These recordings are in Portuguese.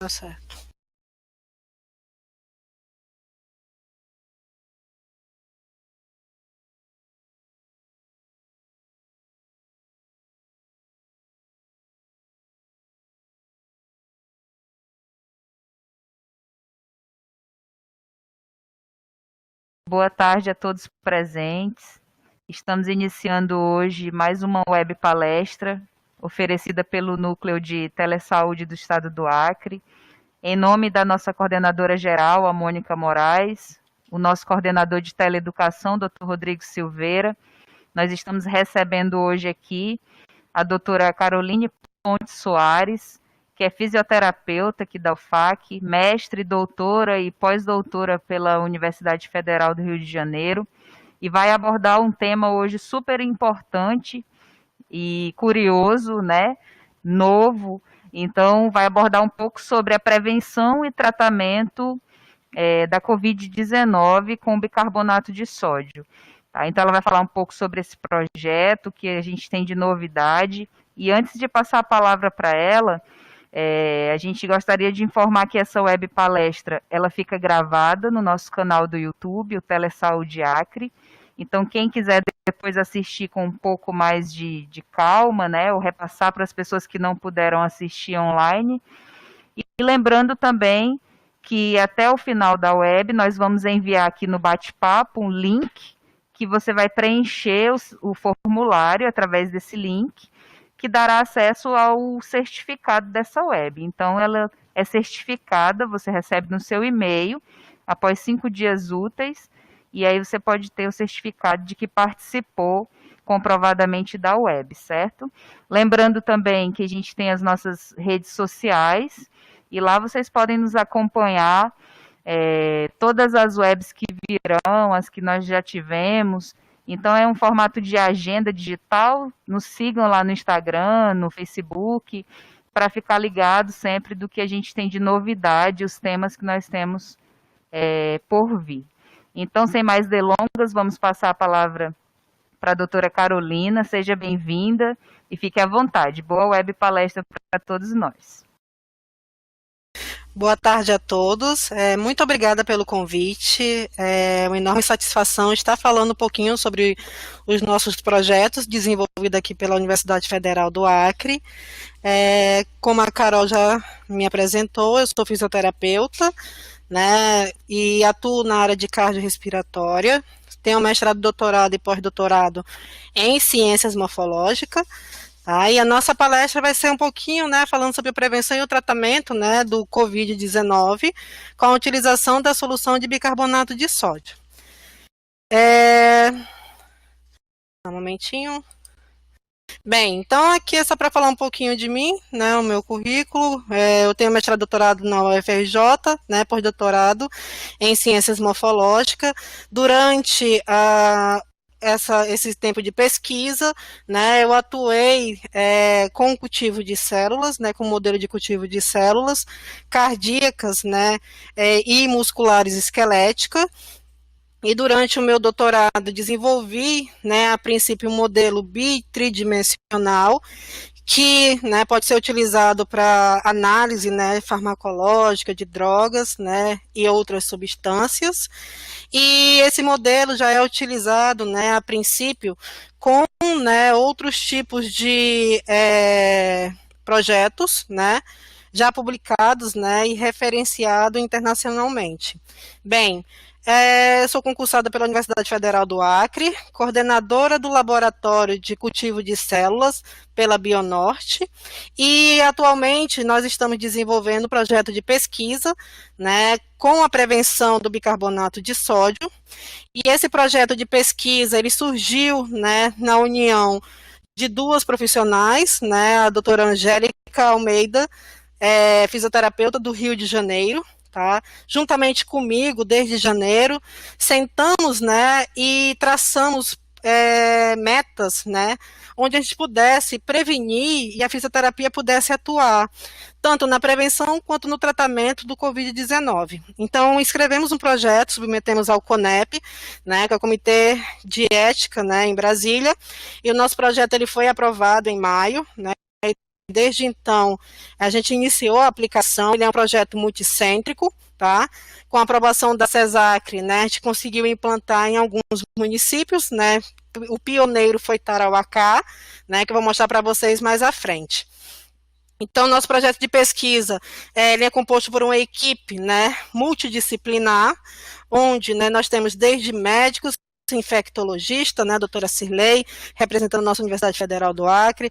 Tá certo. Boa tarde a todos presentes. Estamos iniciando hoje mais uma web palestra oferecida pelo Núcleo de Telesaúde do Estado do Acre, em nome da nossa coordenadora geral, a Mônica Moraes, o nosso coordenador de teleeducação, Dr. Rodrigo Silveira. Nós estamos recebendo hoje aqui a doutora Caroline Pontes Soares, que é fisioterapeuta aqui da UFAC, mestre, doutora e pós-doutora pela Universidade Federal do Rio de Janeiro, e vai abordar um tema hoje super importante e curioso, né? Novo. Então, vai abordar um pouco sobre a prevenção e tratamento da Covid-19 com bicarbonato de sódio. Tá? Então, ela vai falar um pouco sobre esse projeto que a gente tem de novidade. E antes de passar a palavra para ela, a gente gostaria de informar que essa web palestra ela fica gravada no nosso canal do YouTube, o Telesaúde Acre. Então, quem quiser depois assistir com um pouco mais de calma, né, ou repassar para as pessoas que não puderam assistir online. E lembrando também que até o final da web nós vamos enviar aqui no bate-papo um link que você vai preencher o formulário através desse link, que dará acesso ao certificado dessa web. Então, ela é certificada, você recebe no seu e-mail, após 5 dias úteis, e aí você pode ter o certificado de que participou comprovadamente da web, certo? Lembrando também que a gente tem as nossas redes sociais, e lá vocês podem nos acompanhar, todas as webs que virão, as que nós já tivemos. Então é um formato de agenda digital. Nos sigam lá no Instagram, no Facebook, para ficar ligado sempre do que a gente tem de novidade, os temas que nós temos por vir. Então, sem mais delongas, vamos passar a palavra para a doutora Carolina. Seja bem-vinda e fique à vontade. Boa web palestra para todos nós. Boa tarde a todos. Muito obrigada pelo convite. É uma enorme satisfação estar falando um pouquinho sobre os nossos projetos desenvolvidos aqui pela Universidade Federal do Acre. Como a Carol já me apresentou, eu sou fisioterapeuta, né, e atuo na área de cardiorrespiratória. Tenho mestrado, doutorado e pós-doutorado em ciências morfológicas. E a nossa palestra vai ser um pouquinho, né, falando sobre a prevenção e o tratamento, né, do Covid-19 com a utilização da solução de bicarbonato de sódio. Um momentinho. Bem, então aqui é só para falar um pouquinho de mim, né, o meu currículo. Eu tenho mestrado e doutorado na UFRJ, né, pós-doutorado em ciências morfológicas. Durante esse tempo de pesquisa, né, eu atuei com cultivo de células, né, com modelo de cultivo de células cardíacas, né, e musculares esqueléticas. E durante o meu doutorado desenvolvi, né, a princípio um modelo bitridimensional que, né, pode ser utilizado para análise, né, farmacológica de drogas, né, e outras substâncias. E esse modelo já é utilizado, né, a princípio com, né, outros tipos de projetos, né, já publicados, né, e referenciado internacionalmente. Bem, sou concursada pela Universidade Federal do Acre, coordenadora do Laboratório de Cultivo de Células pela Bionorte, e atualmente nós estamos desenvolvendo um projeto de pesquisa, né, com a prevenção do bicarbonato de sódio, e esse projeto de pesquisa ele surgiu, né, na união de duas profissionais, né, a doutora Angélica Almeida, fisioterapeuta do Rio de Janeiro, tá? Juntamente comigo, desde janeiro, sentamos, né, e traçamos metas, né, onde a gente pudesse prevenir e a fisioterapia pudesse atuar, tanto na prevenção quanto no tratamento do Covid-19. Então, escrevemos um projeto, submetemos ao CONEP, né, que é o Comitê de Ética, né, em Brasília, e o nosso projeto ele foi aprovado em maio, né, Desde então, a gente iniciou a aplicação, ele é um projeto multicêntrico, tá? Com a aprovação da CESACRE, né, a gente conseguiu implantar em alguns municípios, né? O pioneiro foi Tarauacá, né, que eu vou mostrar para vocês mais à frente. Então, nosso projeto de pesquisa, ele é composto por uma equipe, né, multidisciplinar, onde, né, nós temos desde médicos, infectologista, né, a doutora Cirlei, representando a nossa Universidade Federal do Acre,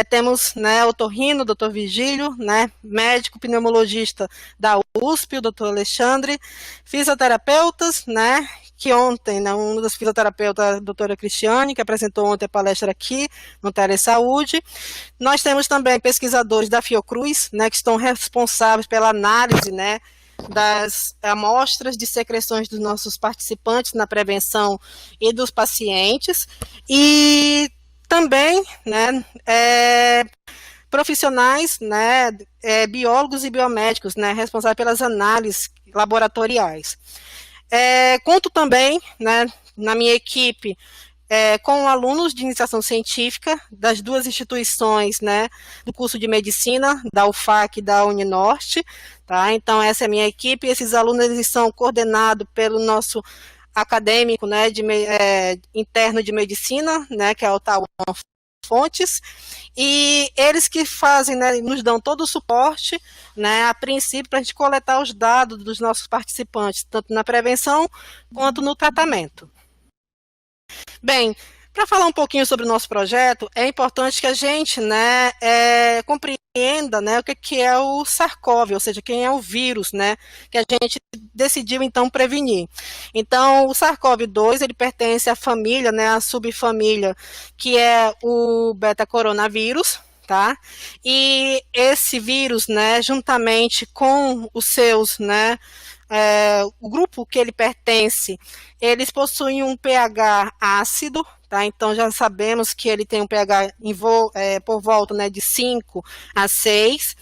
temos, né, otorrino, doutor Vigílio, né, médico pneumologista da USP, o doutor Alexandre, fisioterapeutas, né, que ontem, né, um dos fisioterapeutas, a doutora Cristiane, que apresentou ontem a palestra aqui no Telesaúde. Nós temos também pesquisadores da Fiocruz, né, que estão responsáveis pela análise, né, das amostras de secreções dos nossos participantes na prevenção e dos pacientes, e também, né, profissionais, né, biólogos e biomédicos, né, responsáveis pelas análises laboratoriais. Conto também, né, na minha equipe, com alunos de iniciação científica das duas instituições, né, do curso de medicina, da UFAC e da Uninorte, tá? Então, essa é a minha equipe, esses alunos eles são coordenados pelo nosso acadêmico, né, interno de medicina, né, que é o Tauan Fontes, e eles que fazem, né, nos dão todo o suporte, né, a princípio, para a gente coletar os dados dos nossos participantes, tanto na prevenção quanto no tratamento. Bem, para falar um pouquinho sobre o nosso projeto, é importante que a gente, né, compreenda, né, o que é o SARS-CoV, ou seja, quem é o vírus, né, que a gente decidiu, então, prevenir. Então, o SARS-CoV-2, ele pertence à família, né, à subfamília, que é o beta-coronavírus, tá? E esse vírus, né, juntamente com os seus, né, o grupo que ele pertence, eles possuem um pH ácido, tá? Então já sabemos que ele tem um pH por volta, né, de 5 a 6,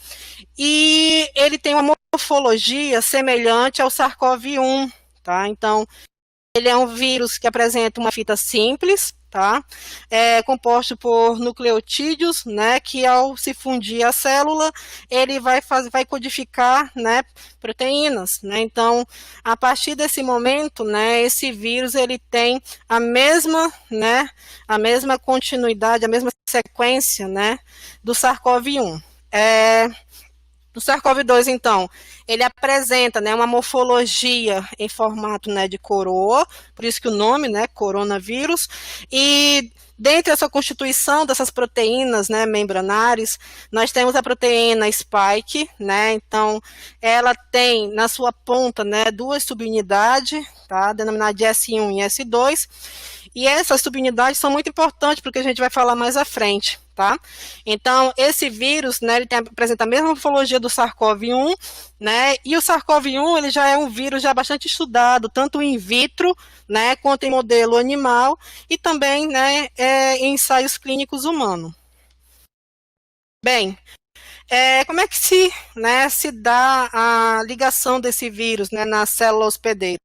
e ele tem uma morfologia semelhante ao SARS-CoV-1, tá? Então ele é um vírus que apresenta uma fita simples, tá? É composto por nucleotídeos, né, que ao se fundir a célula, ele vai codificar, né, proteínas, né? Então, a partir desse momento, né, esse vírus ele tem a mesma, né, a mesma continuidade, a mesma sequência, né, do SARS-CoV-1. O SARS-CoV-2, então, ele apresenta, né, uma morfologia em formato, né, de coroa, por isso que o nome, né, coronavírus, e dentro dessa constituição dessas proteínas, né, membranares, nós temos a proteína spike, né, então ela tem na sua ponta, né, duas subunidades, tá, denominadas de S1 e S2, e essas subunidades são muito importantes porque a gente vai falar mais à frente, tá? Então, esse vírus, né, ele apresenta a mesma morfologia do SARS-CoV-1, né, e o SARS-CoV-1, ele já é um vírus já bastante estudado, tanto in vitro, né, quanto em modelo animal, e também, né, em ensaios clínicos humanos. Bem, como é que se dá a ligação desse vírus, né, na célula hospedeira?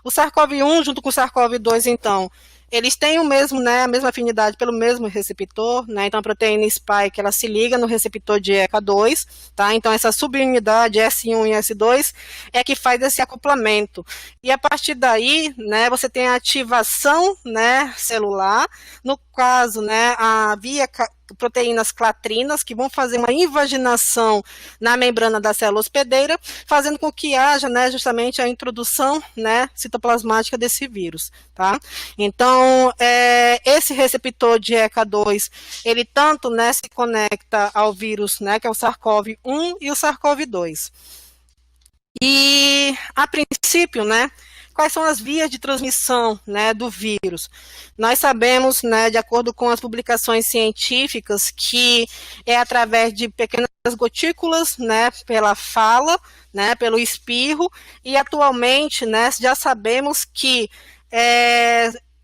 O SARS-CoV-1 junto com o SARS-CoV-2, então, eles têm o mesmo, né, a mesma afinidade pelo mesmo receptor, né, então a proteína spike, ela se liga no receptor de ECA2, tá, então essa subunidade S1 e S2 é que faz esse acoplamento, e a partir daí, né, você tem a ativação, né, celular, no caso, né, via proteínas clatrinas, que vão fazer uma invaginação na membrana da célula hospedeira, fazendo com que haja, né, justamente a introdução, né, citoplasmática desse vírus, tá? Então, esse receptor de ECA2, ele tanto, né, se conecta ao vírus, né, que é o SARS-CoV-1 e o SARS-CoV-2. E, a princípio, né, quais são as vias de transmissão, né, do vírus? Nós sabemos, né, de acordo com as publicações científicas, que é através de pequenas gotículas, né, pela fala, né, pelo espirro, e atualmente, né, já sabemos que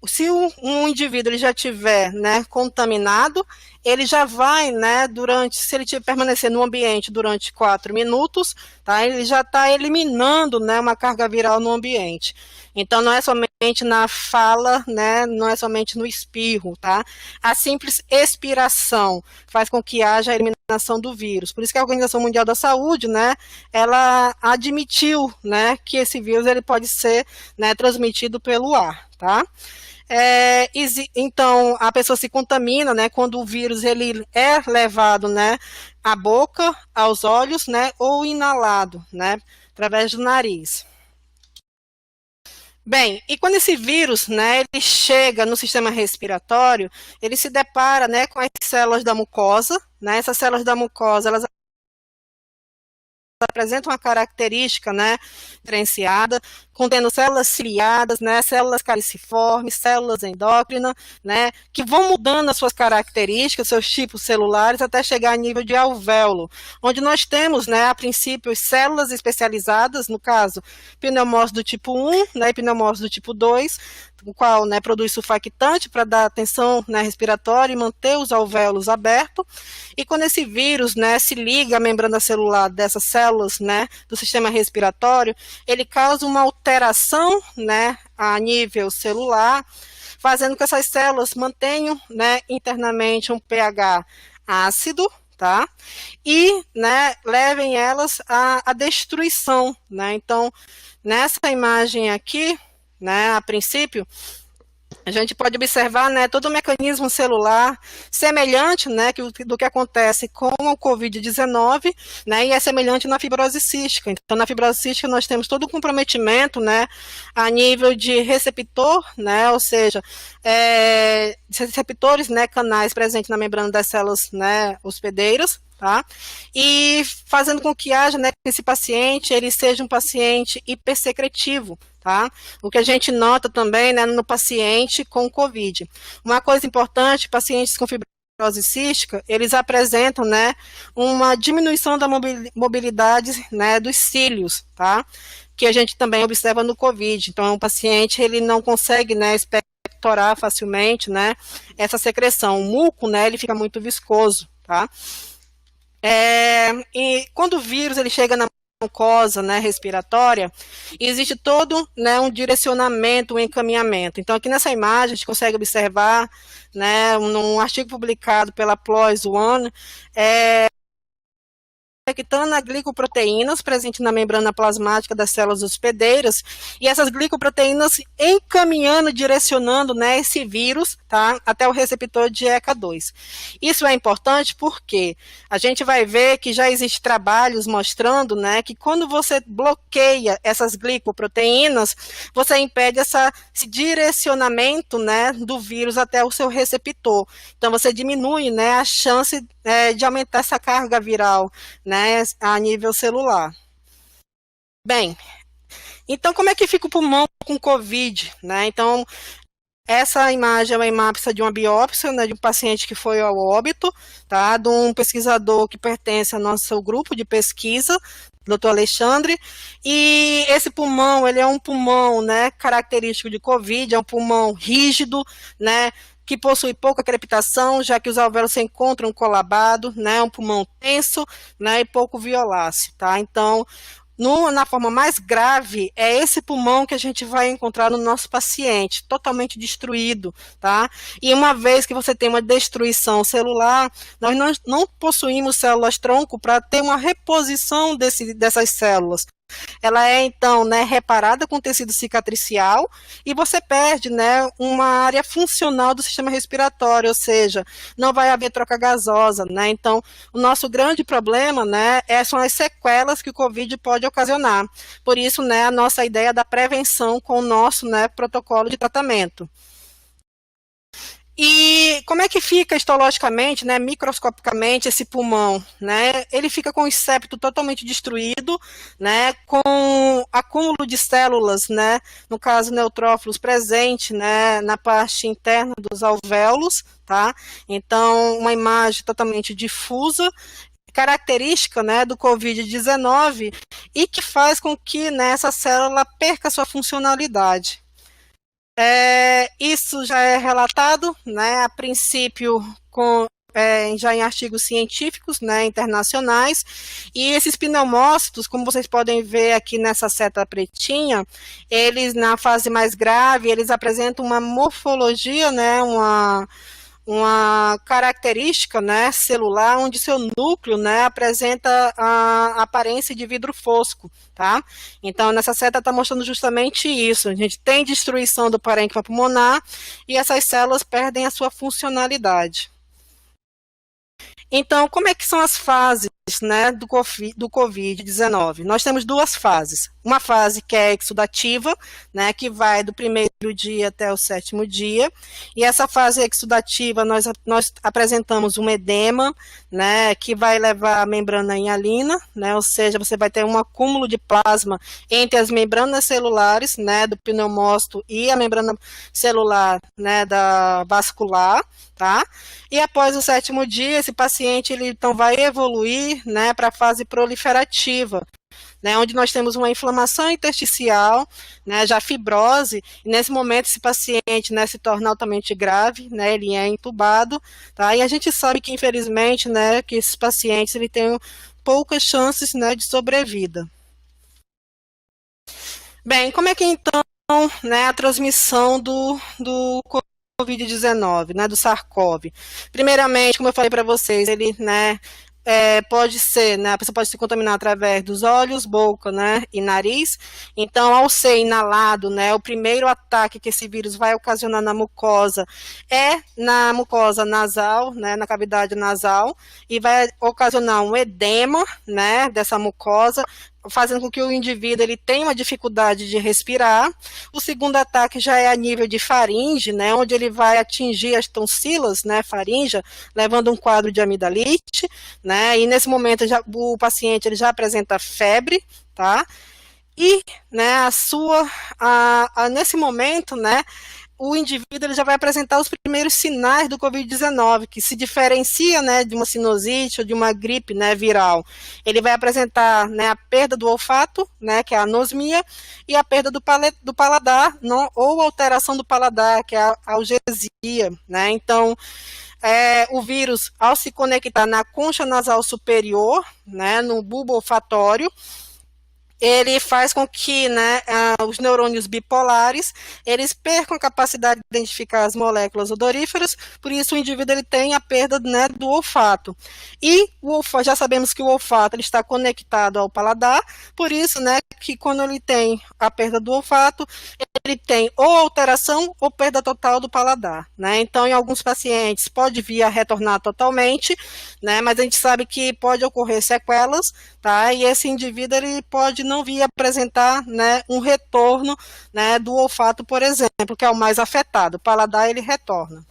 se um indivíduo ele já tiver, né, contaminado, ele já vai, né, se ele permanecer no ambiente durante 4 minutos, tá, ele já está eliminando, né, uma carga viral no ambiente. Então, não é somente na fala, né, não é somente no espirro, tá? A simples expiração faz com que haja a eliminação do vírus. Por isso que a Organização Mundial da Saúde, né, ela admitiu, né, que esse vírus ele pode ser, né, transmitido pelo ar, tá? Então, a pessoa se contamina, né, quando o vírus ele é levado, né, à boca, aos olhos, né, ou inalado, né, através do nariz. Bem, e quando esse vírus, né, ele chega no sistema respiratório, ele se depara, né, com as células da mucosa, né, essas células da mucosa, elas apresentam uma característica, né, diferenciada, contendo células ciliadas, né, células caliciformes, células endócrinas, né, que vão mudando as suas características, seus tipos celulares, até chegar a nível de alvéolo, onde nós temos, né, a princípio, células especializadas, no caso, pneumócitos do tipo 1, né, e pneumócitos do tipo 2, o qual, né, produz surfactante para dar atenção, né, respiratória e manter os alvéolos abertos. E quando esse vírus, né, se liga à membrana celular dessas células, né, do sistema respiratório, ele causa uma alteração, né, a nível celular, fazendo com que essas células mantenham, né, internamente um pH ácido, tá? E, né, levem elas à destruição, né? Então, nessa imagem aqui, né, a princípio, a gente pode observar, né, todo o mecanismo celular semelhante, né, do que acontece com o Covid-19, né, e é semelhante na fibrose cística. Então, na fibrose cística, nós temos todo o comprometimento, né, a nível de receptor, né, ou seja, receptores, né, canais presentes na membrana das células, né, hospedeiras, tá? E fazendo com que haja, né, que esse paciente ele seja um paciente hipersecretivo, tá? O que a gente nota também, né, no paciente com COVID. Uma coisa importante, pacientes com fibrose cística, eles apresentam, né, uma diminuição da mobilidade, né, dos cílios, tá? Que a gente também observa no COVID. Então, o paciente ele não consegue, né, expectorar facilmente, né, essa secreção. O muco, né, ele fica muito viscoso, tá? E quando o vírus ele chega na mucosa, né, respiratória, existe todo, né, um direcionamento, um encaminhamento. Então, aqui nessa imagem, a gente consegue observar, né, num artigo publicado pela PLOS One, detectando a glicoproteínas presentes na membrana plasmática das células hospedeiras, e essas glicoproteínas encaminhando, direcionando, né, esse vírus, tá, até o receptor de ECA2. Isso é importante porque a gente vai ver que já existem trabalhos mostrando, né, que quando você bloqueia essas glicoproteínas, você impede esse direcionamento, né, do vírus até o seu receptor. Então, você diminui, né, a chance de aumentar essa carga viral, né, a nível celular. Bem, então como é que fica o pulmão com COVID, né? Então, essa imagem é uma imagem de uma biópsia, né, de um paciente que foi ao óbito, tá? De um pesquisador que pertence ao nosso grupo de pesquisa, Dr. Alexandre, e esse pulmão, ele é um pulmão, né, característico de COVID, é um pulmão rígido, né, que possui pouca crepitação, já que os alvéolos se encontram colabados, né, um pulmão tenso, né, e pouco violáceo, tá? Então, na forma mais grave, é esse pulmão que a gente vai encontrar no nosso paciente, totalmente destruído, tá? E uma vez que você tem uma destruição celular, nós não possuímos células-tronco para ter uma reposição dessas células. Ela é, então, né, reparada com tecido cicatricial e você perde, né, uma área funcional do sistema respiratório, ou seja, não vai haver troca gasosa, né? Então, o nosso grande problema, né, são as sequelas que o COVID pode ocasionar. Por isso, né, a nossa ideia da prevenção com o nosso, né, protocolo de tratamento. E como é que fica histologicamente, né, microscopicamente, esse pulmão? Né? Ele fica com o septo totalmente destruído, né, com acúmulo de células, né, no caso neutrófilos presente, né, na parte interna dos alvéolos, tá? Então, uma imagem totalmente difusa, característica, né, do COVID-19 e que faz com que, né, essa célula perca sua funcionalidade. Isso já é relatado, né, a princípio já em artigos científicos, né, internacionais, e esses pneumócitos, como vocês podem ver aqui nessa seta pretinha, eles, na fase mais grave, eles apresentam uma morfologia, né, uma característica, né, celular, onde seu núcleo, né, apresenta a aparência de vidro fosco, tá? Então, nessa seta está mostrando justamente isso. A gente tem destruição do parênquima pulmonar e essas células perdem a sua funcionalidade. Então, como é que são as fases, né, do Covid-19? Nós temos duas fases. Uma fase que é exudativa, né, que vai do primeiro dia até o 7º dia. E essa fase exudativa, nós apresentamos um edema, né, que vai levar a membrana hialina, né, ou seja, você vai ter um acúmulo de plasma entre as membranas celulares, né, do pneumócito e a membrana celular, né, da vascular, tá? E após o 7º dia, esse paciente ele então vai evoluir, né, para a fase proliferativa, né, onde nós temos uma inflamação intersticial, né, já fibrose, e nesse momento esse paciente, né, se torna altamente grave, né, ele é entubado, tá? E a gente sabe que infelizmente, né, que esses pacientes ele tem poucas chances, né, de sobrevida. Bem, como é que então, né, a transmissão do Covid-19, né, do SARS-CoV? Primeiramente, como eu falei para vocês, ele, né, pode ser, né, a pessoa pode se contaminar através dos olhos, boca, né, e nariz. Então, ao ser inalado, né, o primeiro ataque que esse vírus vai ocasionar na mucosa é na mucosa nasal, né, na cavidade nasal, e vai ocasionar um edema, né, dessa mucosa, fazendo com que o indivíduo ele tenha uma dificuldade de respirar. O segundo ataque já é a nível de faringe, né, onde ele vai atingir as tonsilas, né, faríngea, levando um quadro de amidalite, né, e nesse momento o paciente ele já apresenta febre, tá? E, né, nesse momento, né, o indivíduo ele já vai apresentar os primeiros sinais do Covid-19, que se diferencia, né, de uma sinusite ou de uma gripe, né, viral. Ele vai apresentar, né, a perda do olfato, né, que é a anosmia, e a perda do paladar, não, ou alteração do paladar, que é a algesia, né. Então, o vírus, ao se conectar na concha nasal superior, né, no bulbo olfatório, ele faz com que, né, os neurônios bipolares, eles percam a capacidade de identificar as moléculas odoríferas, por isso o indivíduo ele tem a perda, né, do olfato. E já sabemos que o olfato ele está conectado ao paladar, por isso, né, que quando ele tem a perda do olfato, ele tem ou alteração ou perda total do paladar, né? Então, em alguns pacientes pode vir a retornar totalmente, né, mas a gente sabe que pode ocorrer sequelas, tá? E esse indivíduo ele pode não vir apresentar, né, um retorno, né, do olfato, por exemplo, que é o mais afetado. O paladar ele retorna.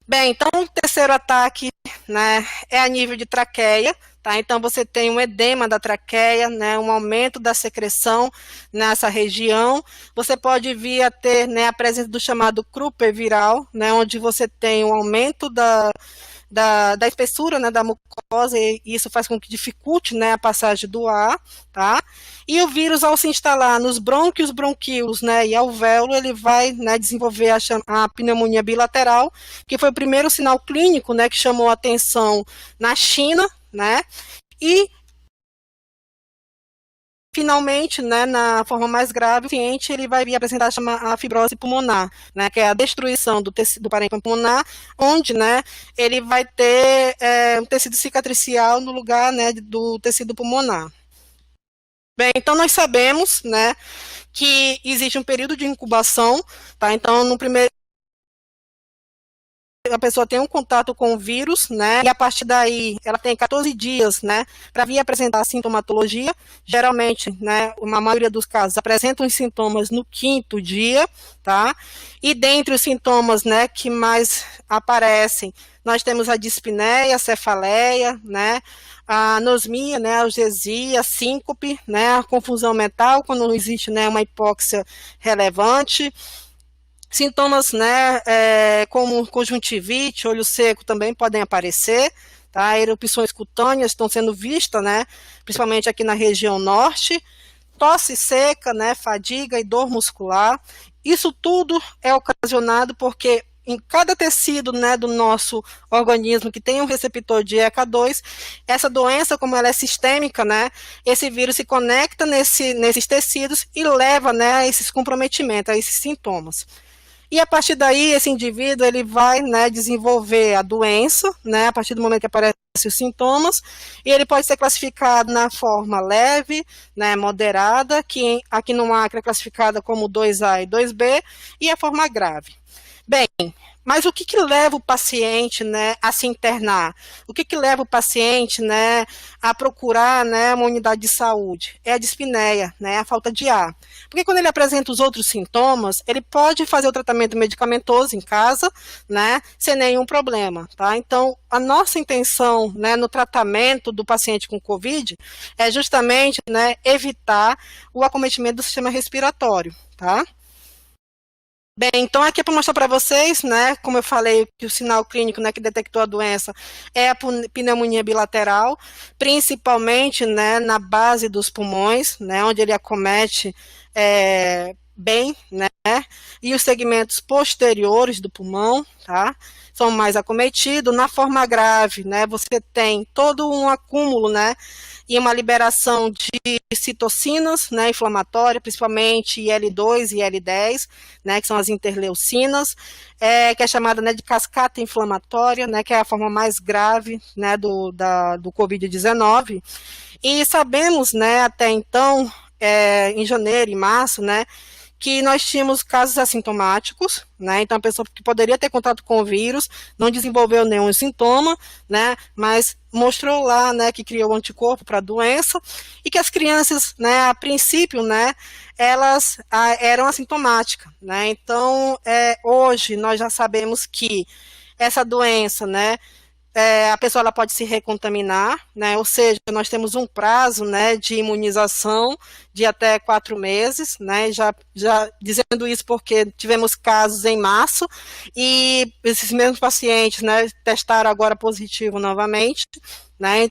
Bem, então o terceiro ataque, né, é a nível de traqueia, tá? Então você tem um edema da traqueia, né, um aumento da secreção nessa região. Você pode vir a ter, né, a presença do chamado Kruper viral, né, onde você tem um aumento da espessura, né, da mucosa, e isso faz com que dificulte, né, a passagem do ar, tá? E o vírus, ao se instalar nos brônquios, bronquíolos, né, e alvéolo, ele vai, né, desenvolver a pneumonia bilateral, que foi o primeiro sinal clínico, né, que chamou a atenção na China, né, e finalmente, né, na forma mais grave, o paciente ele vai vir apresentar a fibrose pulmonar, né, que é a destruição do tecido do parênquima pulmonar, onde, né, ele vai ter um tecido cicatricial no lugar, né, do tecido pulmonar. Bem, então nós sabemos, né, que existe um período de incubação, tá? Então, no primeiro a pessoa tem um contato com o vírus, né, e a partir daí ela tem 14 dias, né, para vir apresentar a sintomatologia. Geralmente, né, a maioria dos casos apresentam os sintomas no 5º dia, tá? E dentre os sintomas, né, que mais aparecem, nós temos a dispneia, a cefaleia, né, a anosmia, né, a algesia, a síncope, né, a confusão mental, quando não existe, né, uma hipóxia relevante. Sintomas, né, como conjuntivite, olho seco também podem aparecer, tá? Erupções cutâneas estão sendo vistas, né, principalmente aqui na região norte. Tosse seca, né, fadiga e dor muscular. Isso tudo é ocasionado porque em cada tecido, né, do nosso organismo que tem um receptor de ECA2, essa doença, como ela é sistêmica, né, esse vírus se conecta nesses tecidos e leva, né, a esses comprometimentos, a esses sintomas. E a partir daí, esse indivíduo ele vai, né, desenvolver a doença, né, a partir do momento que aparecem os sintomas, e ele pode ser classificado na forma leve, né, moderada, que aqui no Acre é classificada como 2A e 2B, e a forma grave. Bem, mas o que que leva o paciente, né, a se internar? O que que leva o paciente, né, a procurar, né, uma unidade de saúde? É a dispneia, né, a falta de ar. Porque quando ele apresenta os outros sintomas, ele pode fazer o tratamento medicamentoso em casa, né, sem nenhum problema, tá? Então, a nossa intenção, né, no tratamento do paciente com COVID é justamente, né, evitar o acometimento do sistema respiratório, tá? Bem, então aqui é para mostrar para vocês, né, como eu falei, que o sinal clínico, né, que detectou a doença é a pneumonia bilateral, principalmente, né, na base dos pulmões, né, onde ele acomete bem, né, e os segmentos posteriores do pulmão, tá, são mais acometidos. Na forma grave, né, você tem todo um acúmulo, né, e uma liberação de citocinas, né, inflamatórias, principalmente IL-2 e IL-10, né, que são as interleucinas, que é chamada, né, de cascata inflamatória, né, que é a forma mais grave, né, do Covid-19. E sabemos, né, até então, em janeiro e março, né, que nós tínhamos casos assintomáticos, né, então a pessoa que poderia ter contato com o vírus não desenvolveu nenhum sintoma, né, mas mostrou lá, né, que criou anticorpo para a doença, e que as crianças, né, a princípio, né, elas eram assintomáticas, né, então hoje nós já sabemos que essa doença, né, a pessoa ela pode se recontaminar, né? Ou seja, nós temos um prazo, né, de imunização de até 4 meses, né? Já dizendo isso porque tivemos casos em março e esses mesmos pacientes, né, testaram agora positivo novamente, né?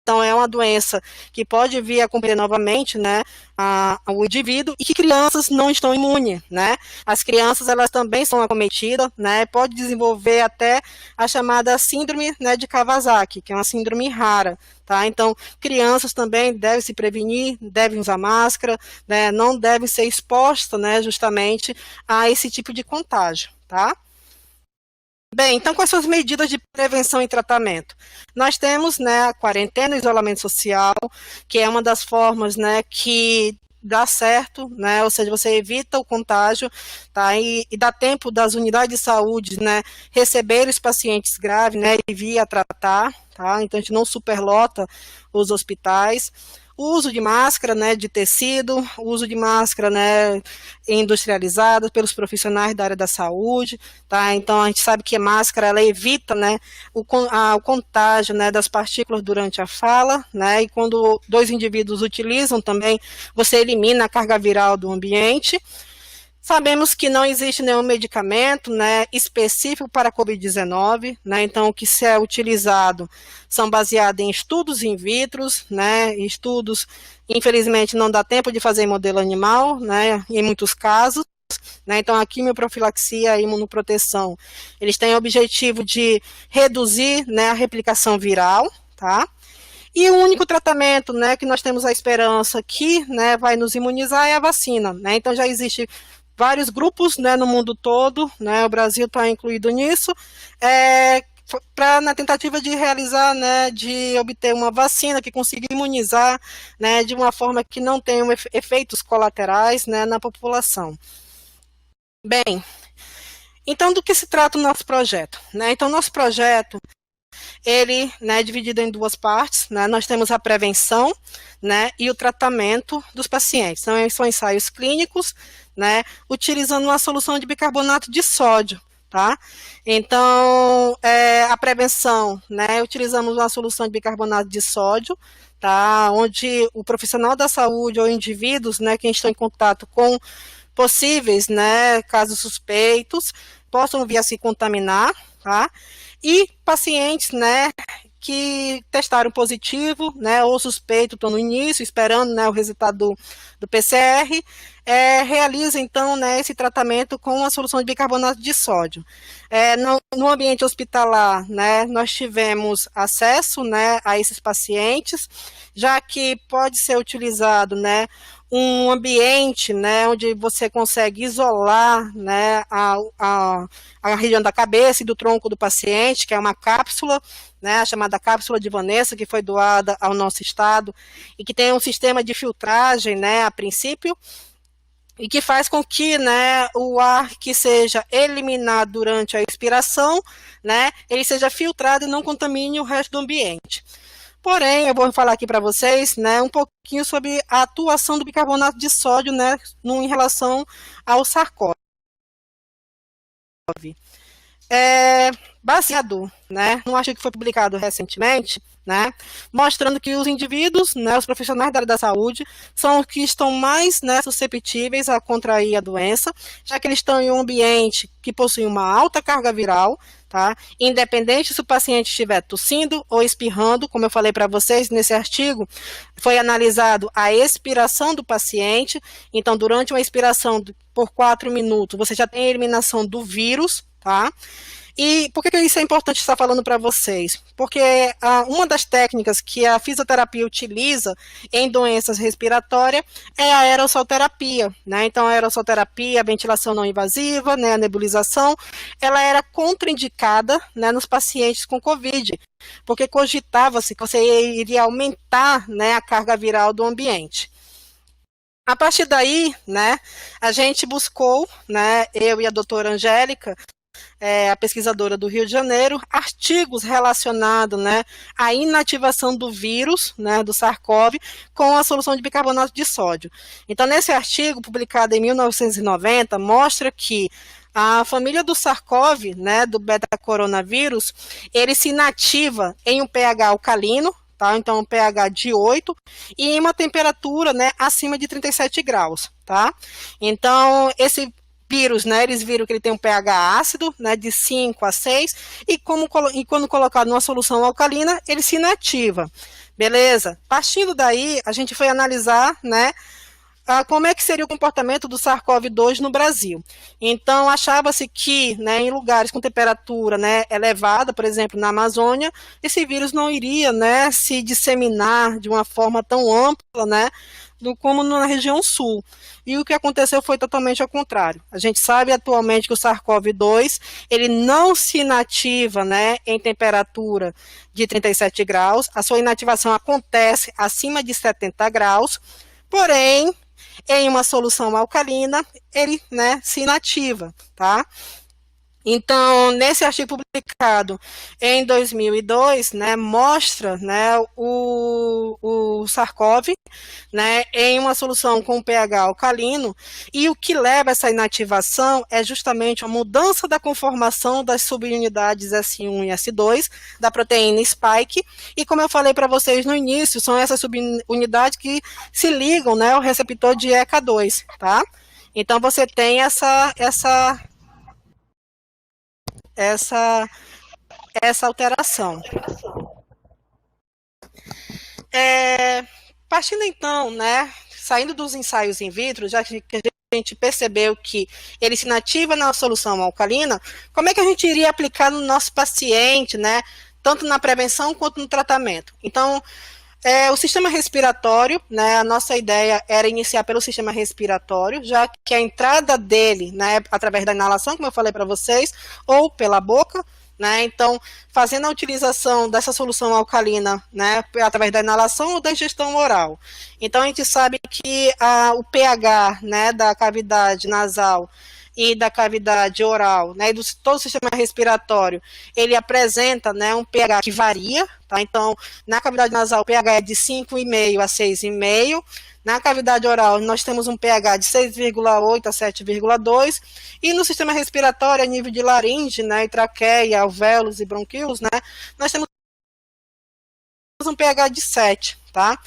Então, é uma doença que pode vir a comprometer novamente, né, o indivíduo, e que crianças não estão imunes, né? As crianças, elas também são acometidas, né? Pode desenvolver até a chamada síndrome, né, de Kawasaki, que é uma síndrome rara, tá? Então, crianças também devem se prevenir, devem usar máscara, né? Não devem ser expostas, né, justamente a esse tipo de contágio, tá? Bem, então quais são as medidas de prevenção e tratamento? Nós temos, né, a quarentena e isolamento social, que é uma das formas, né, que dá certo, né, ou seja, você evita o contágio, tá, e dá tempo das unidades de saúde, né, receber os pacientes graves, né, e vir a tratar, tá, então a gente não superlota os hospitais. O uso de máscara, né, de tecido, o uso de máscara, né, industrializada pelos profissionais da área da saúde, tá? Então a gente sabe que a máscara ela evita, né, o contágio, né, das partículas durante a fala, né? E quando dois indivíduos utilizam também, você elimina a carga viral do ambiente. Sabemos que não existe nenhum medicamento, né, específico para a Covid-19, né, então o que se é utilizado são baseados em estudos in vitro, né, estudos, infelizmente não dá tempo de fazer em modelo animal, né, em muitos casos, né, então a quimioprofilaxia e a imunoproteção, eles têm o objetivo de reduzir, né, a replicação viral, tá? E o único tratamento, né, que nós temos a esperança que, né, vai nos imunizar é a vacina, né, então já existe vários grupos, né, no mundo todo, né, o Brasil está incluído nisso, na tentativa de realizar, né, de obter uma vacina que consiga imunizar, né, de uma forma que não tenha efeitos colaterais, né, na população. Bem, então do que se trata o nosso projeto? Né? Então, nosso projeto, ele, né, é dividido em duas partes, né? Nós temos a prevenção, né, e o tratamento dos pacientes. Então, são ensaios clínicos, né, utilizando uma solução de bicarbonato de sódio, tá? Então, a prevenção, né, utilizamos uma solução de bicarbonato de sódio, tá? Onde o profissional da saúde ou indivíduos, né, que estão em contato com possíveis, né, casos suspeitos, possam vir a se contaminar, tá? E pacientes, né, que testaram positivo, né, ou suspeito, estão no início, esperando, né, o resultado do PCR, realiza, então, né, esse tratamento com a solução de bicarbonato de sódio. No ambiente hospitalar, né, nós tivemos acesso, né, a esses pacientes, já que pode ser utilizado, né, um ambiente, né, onde você consegue isolar, né, a região da cabeça e do tronco do paciente, que é uma cápsula, né, a chamada cápsula de Vanessa, que foi doada ao nosso estado, e que tem um sistema de filtragem, né, a princípio, e que faz com que, né, o ar que seja eliminado durante a expiração, né, ele seja filtrado e não contamine o resto do ambiente. Porém, eu vou falar aqui para vocês, né, um pouquinho sobre a atuação do bicarbonato de sódio, né, em relação ao SARS-CoV. Baseado, né, num artigo que foi publicado recentemente, né, mostrando que os indivíduos, né, os profissionais da área da saúde, são os que estão mais, né, susceptíveis a contrair a doença, já que eles estão em um ambiente que possui uma alta carga viral, tá? Independente se o paciente estiver tossindo ou espirrando, como eu falei para vocês nesse artigo, foi analisado a expiração do paciente, então durante uma expiração por 4 minutos, você já tem a eliminação do vírus, tá? E por que isso é importante estar falando para vocês? Porque uma das técnicas que a fisioterapia utiliza em doenças respiratórias é a aerossolterapia, né? Então, a aerossolterapia, a ventilação não invasiva, né, a nebulização, ela era contraindicada, né, nos pacientes com Covid, porque cogitava-se que você iria aumentar, né, a carga viral do ambiente. A partir daí, né, a gente buscou, né, eu e a doutora Angélica, a pesquisadora do Rio de Janeiro, artigos relacionados, né, à inativação do vírus, né, do SARS-CoV, com a solução de bicarbonato de sódio. Então, nesse artigo, publicado em 1990, mostra que a família do SARS-CoV, né, do beta-coronavírus, ele se inativa em um pH alcalino, tá? Então, um pH de 8 e em uma temperatura, né, acima de 37 graus, tá? Então, esse vírus, né, eles viram que ele tem um pH ácido, né, de 5 a 6, e quando colocado numa solução alcalina, ele se inativa. Beleza? Partindo daí, a gente foi analisar, né, como é que seria o comportamento do SARS-CoV-2 no Brasil. Então, achava-se que, né, em lugares com temperatura, né, elevada, por exemplo, na Amazônia, esse vírus não iria, né, se disseminar de uma forma tão ampla, né, como na região sul. E o que aconteceu foi totalmente ao contrário. A gente sabe atualmente que o SARS-CoV-2, ele não se inativa, né, em temperatura de 37 graus, a sua inativação acontece acima de 70 graus, porém, em uma solução alcalina, ele, né, se inativa, tá? Então, nesse artigo publicado em 2002, né, mostra, né, o SARS-CoV, né, em uma solução com pH alcalino, e o que leva a essa inativação é justamente a mudança da conformação das subunidades S1 e S2 da proteína spike, e como eu falei para vocês no início, são essas subunidades que se ligam, né, ao receptor de ECA2, tá? Então, você tem essa alteração. Partindo então, né, saindo dos ensaios in vitro, já que a gente percebeu que ele se inativa na solução alcalina, como é que a gente iria aplicar no nosso paciente, né, tanto na prevenção quanto no tratamento? Então, o sistema respiratório, né, a nossa ideia era iniciar pelo sistema respiratório, já que a entrada dele, né, através da inalação, como eu falei para vocês, ou pela boca, né, então, fazendo a utilização dessa solução alcalina, né, através da inalação ou da ingestão oral. Então, a gente sabe que o pH, né, da cavidade nasal e da cavidade oral, né, e do todo o sistema respiratório, ele apresenta, né, um pH que varia, tá? Então, na cavidade nasal, o pH é de 5,5 a 6,5, na cavidade oral, nós temos um pH de 6,8 a 7,2, e no sistema respiratório, a nível de laringe, né, e traqueia, alvéolos e bronquíolos, né, nós temos um pH de 7, tá?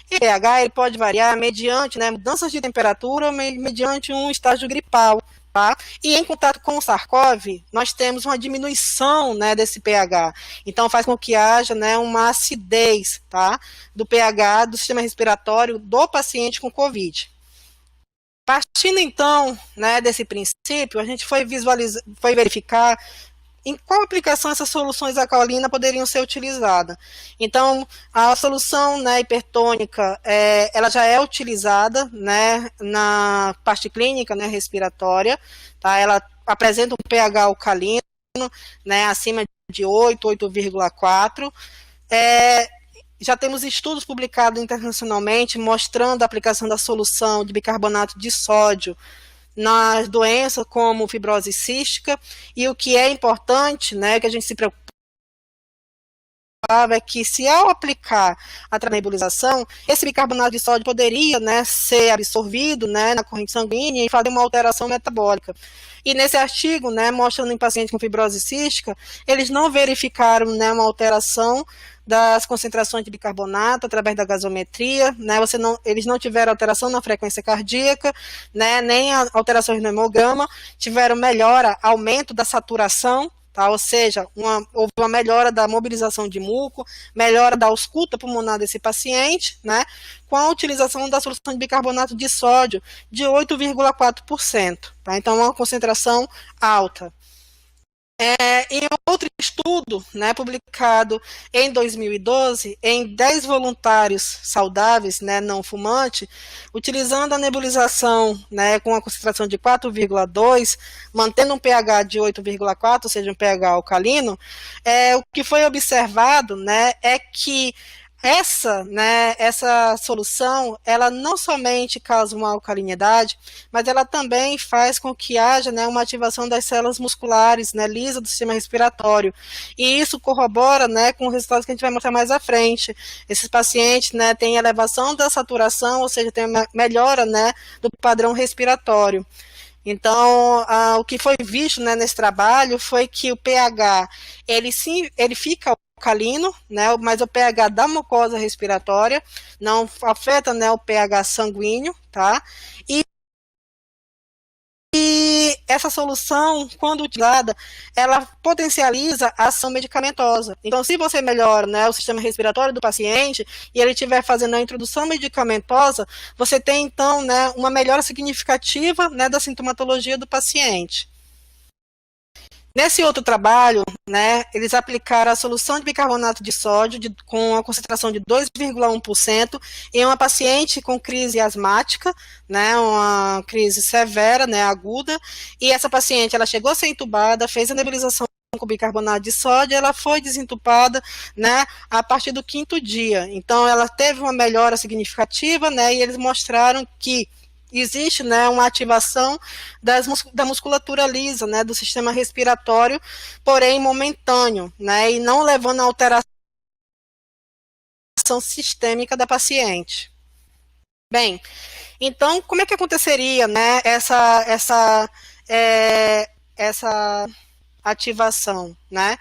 E o pH ele pode variar mediante, né, mudanças de temperatura, mediante um estágio gripal, Tá? E em contato com o SARS-CoV, nós temos uma diminuição, né, desse pH. Então, faz com que haja, né, uma acidez, tá, do pH do sistema respiratório do paciente com COVID. Partindo, então, né, desse princípio, a gente foi verificar em qual aplicação essas soluções alcalinas poderiam ser utilizadas. Então, a solução, né, hipertônica, ela já é utilizada, né, na parte clínica, né, respiratória, tá? Ela apresenta um pH alcalino, né, acima de 8, 8,4. Já temos estudos publicados internacionalmente mostrando a aplicação da solução de bicarbonato de sódio nas doenças como fibrose cística, e o que é importante, né, que a gente se preocupava é que se ao aplicar a nebulização, esse bicarbonato de sódio poderia, né, ser absorvido, né, na corrente sanguínea e fazer uma alteração metabólica. E nesse artigo, né, mostrando em pacientes com fibrose cística, eles não verificaram, né, uma alteração das concentrações de bicarbonato através da gasometria, né, eles não tiveram alteração na frequência cardíaca, né, nem alterações no hemograma, tiveram melhora, aumento da saturação, tá, ou seja, houve uma melhora da mobilização de muco, melhora da ausculta pulmonar desse paciente, né, com a utilização da solução de bicarbonato de sódio de 8,4%, tá, então uma concentração alta. Em outro estudo, né, publicado em 2012, em 10 voluntários saudáveis, né, não fumantes, utilizando a nebulização, né, com a concentração de 4,2, mantendo um pH de 8,4, ou seja, um pH alcalino, o que foi observado, né, é que essa solução, ela não somente causa uma alcalinidade, mas ela também faz com que haja, né, uma ativação das células musculares, né, lisas do sistema respiratório. E isso corrobora, né, com os resultados que a gente vai mostrar mais à frente. Esses pacientes, né, têm elevação da saturação, ou seja, tem uma melhora, né, do padrão respiratório. Então, o que foi visto, né, nesse trabalho foi que o pH, ele fica alcalino, né, mas o pH da mucosa respiratória não afeta, né, o pH sanguíneo, tá? E essa solução, quando utilizada, ela potencializa a ação medicamentosa. Então, se você melhora, né, o sistema respiratório do paciente e ele estiver fazendo a introdução medicamentosa, você tem, então, né, uma melhora significativa, né, da sintomatologia do paciente. Nesse outro trabalho, né, eles aplicaram a solução de bicarbonato de sódio com a concentração de 2,1% em uma paciente com crise asmática, né, uma crise severa, né, aguda, e essa paciente ela chegou a ser entubada, fez a nebulização com bicarbonato de sódio, ela foi desentupada, né, a partir do 5º dia. Então, ela teve uma melhora significativa, né, e eles mostraram que existe, né, uma ativação da musculatura lisa, né, do sistema respiratório, porém momentâneo, né, e não levando a alteração sistêmica da paciente. Bem, então, como é que aconteceria, né, essa ativação, né?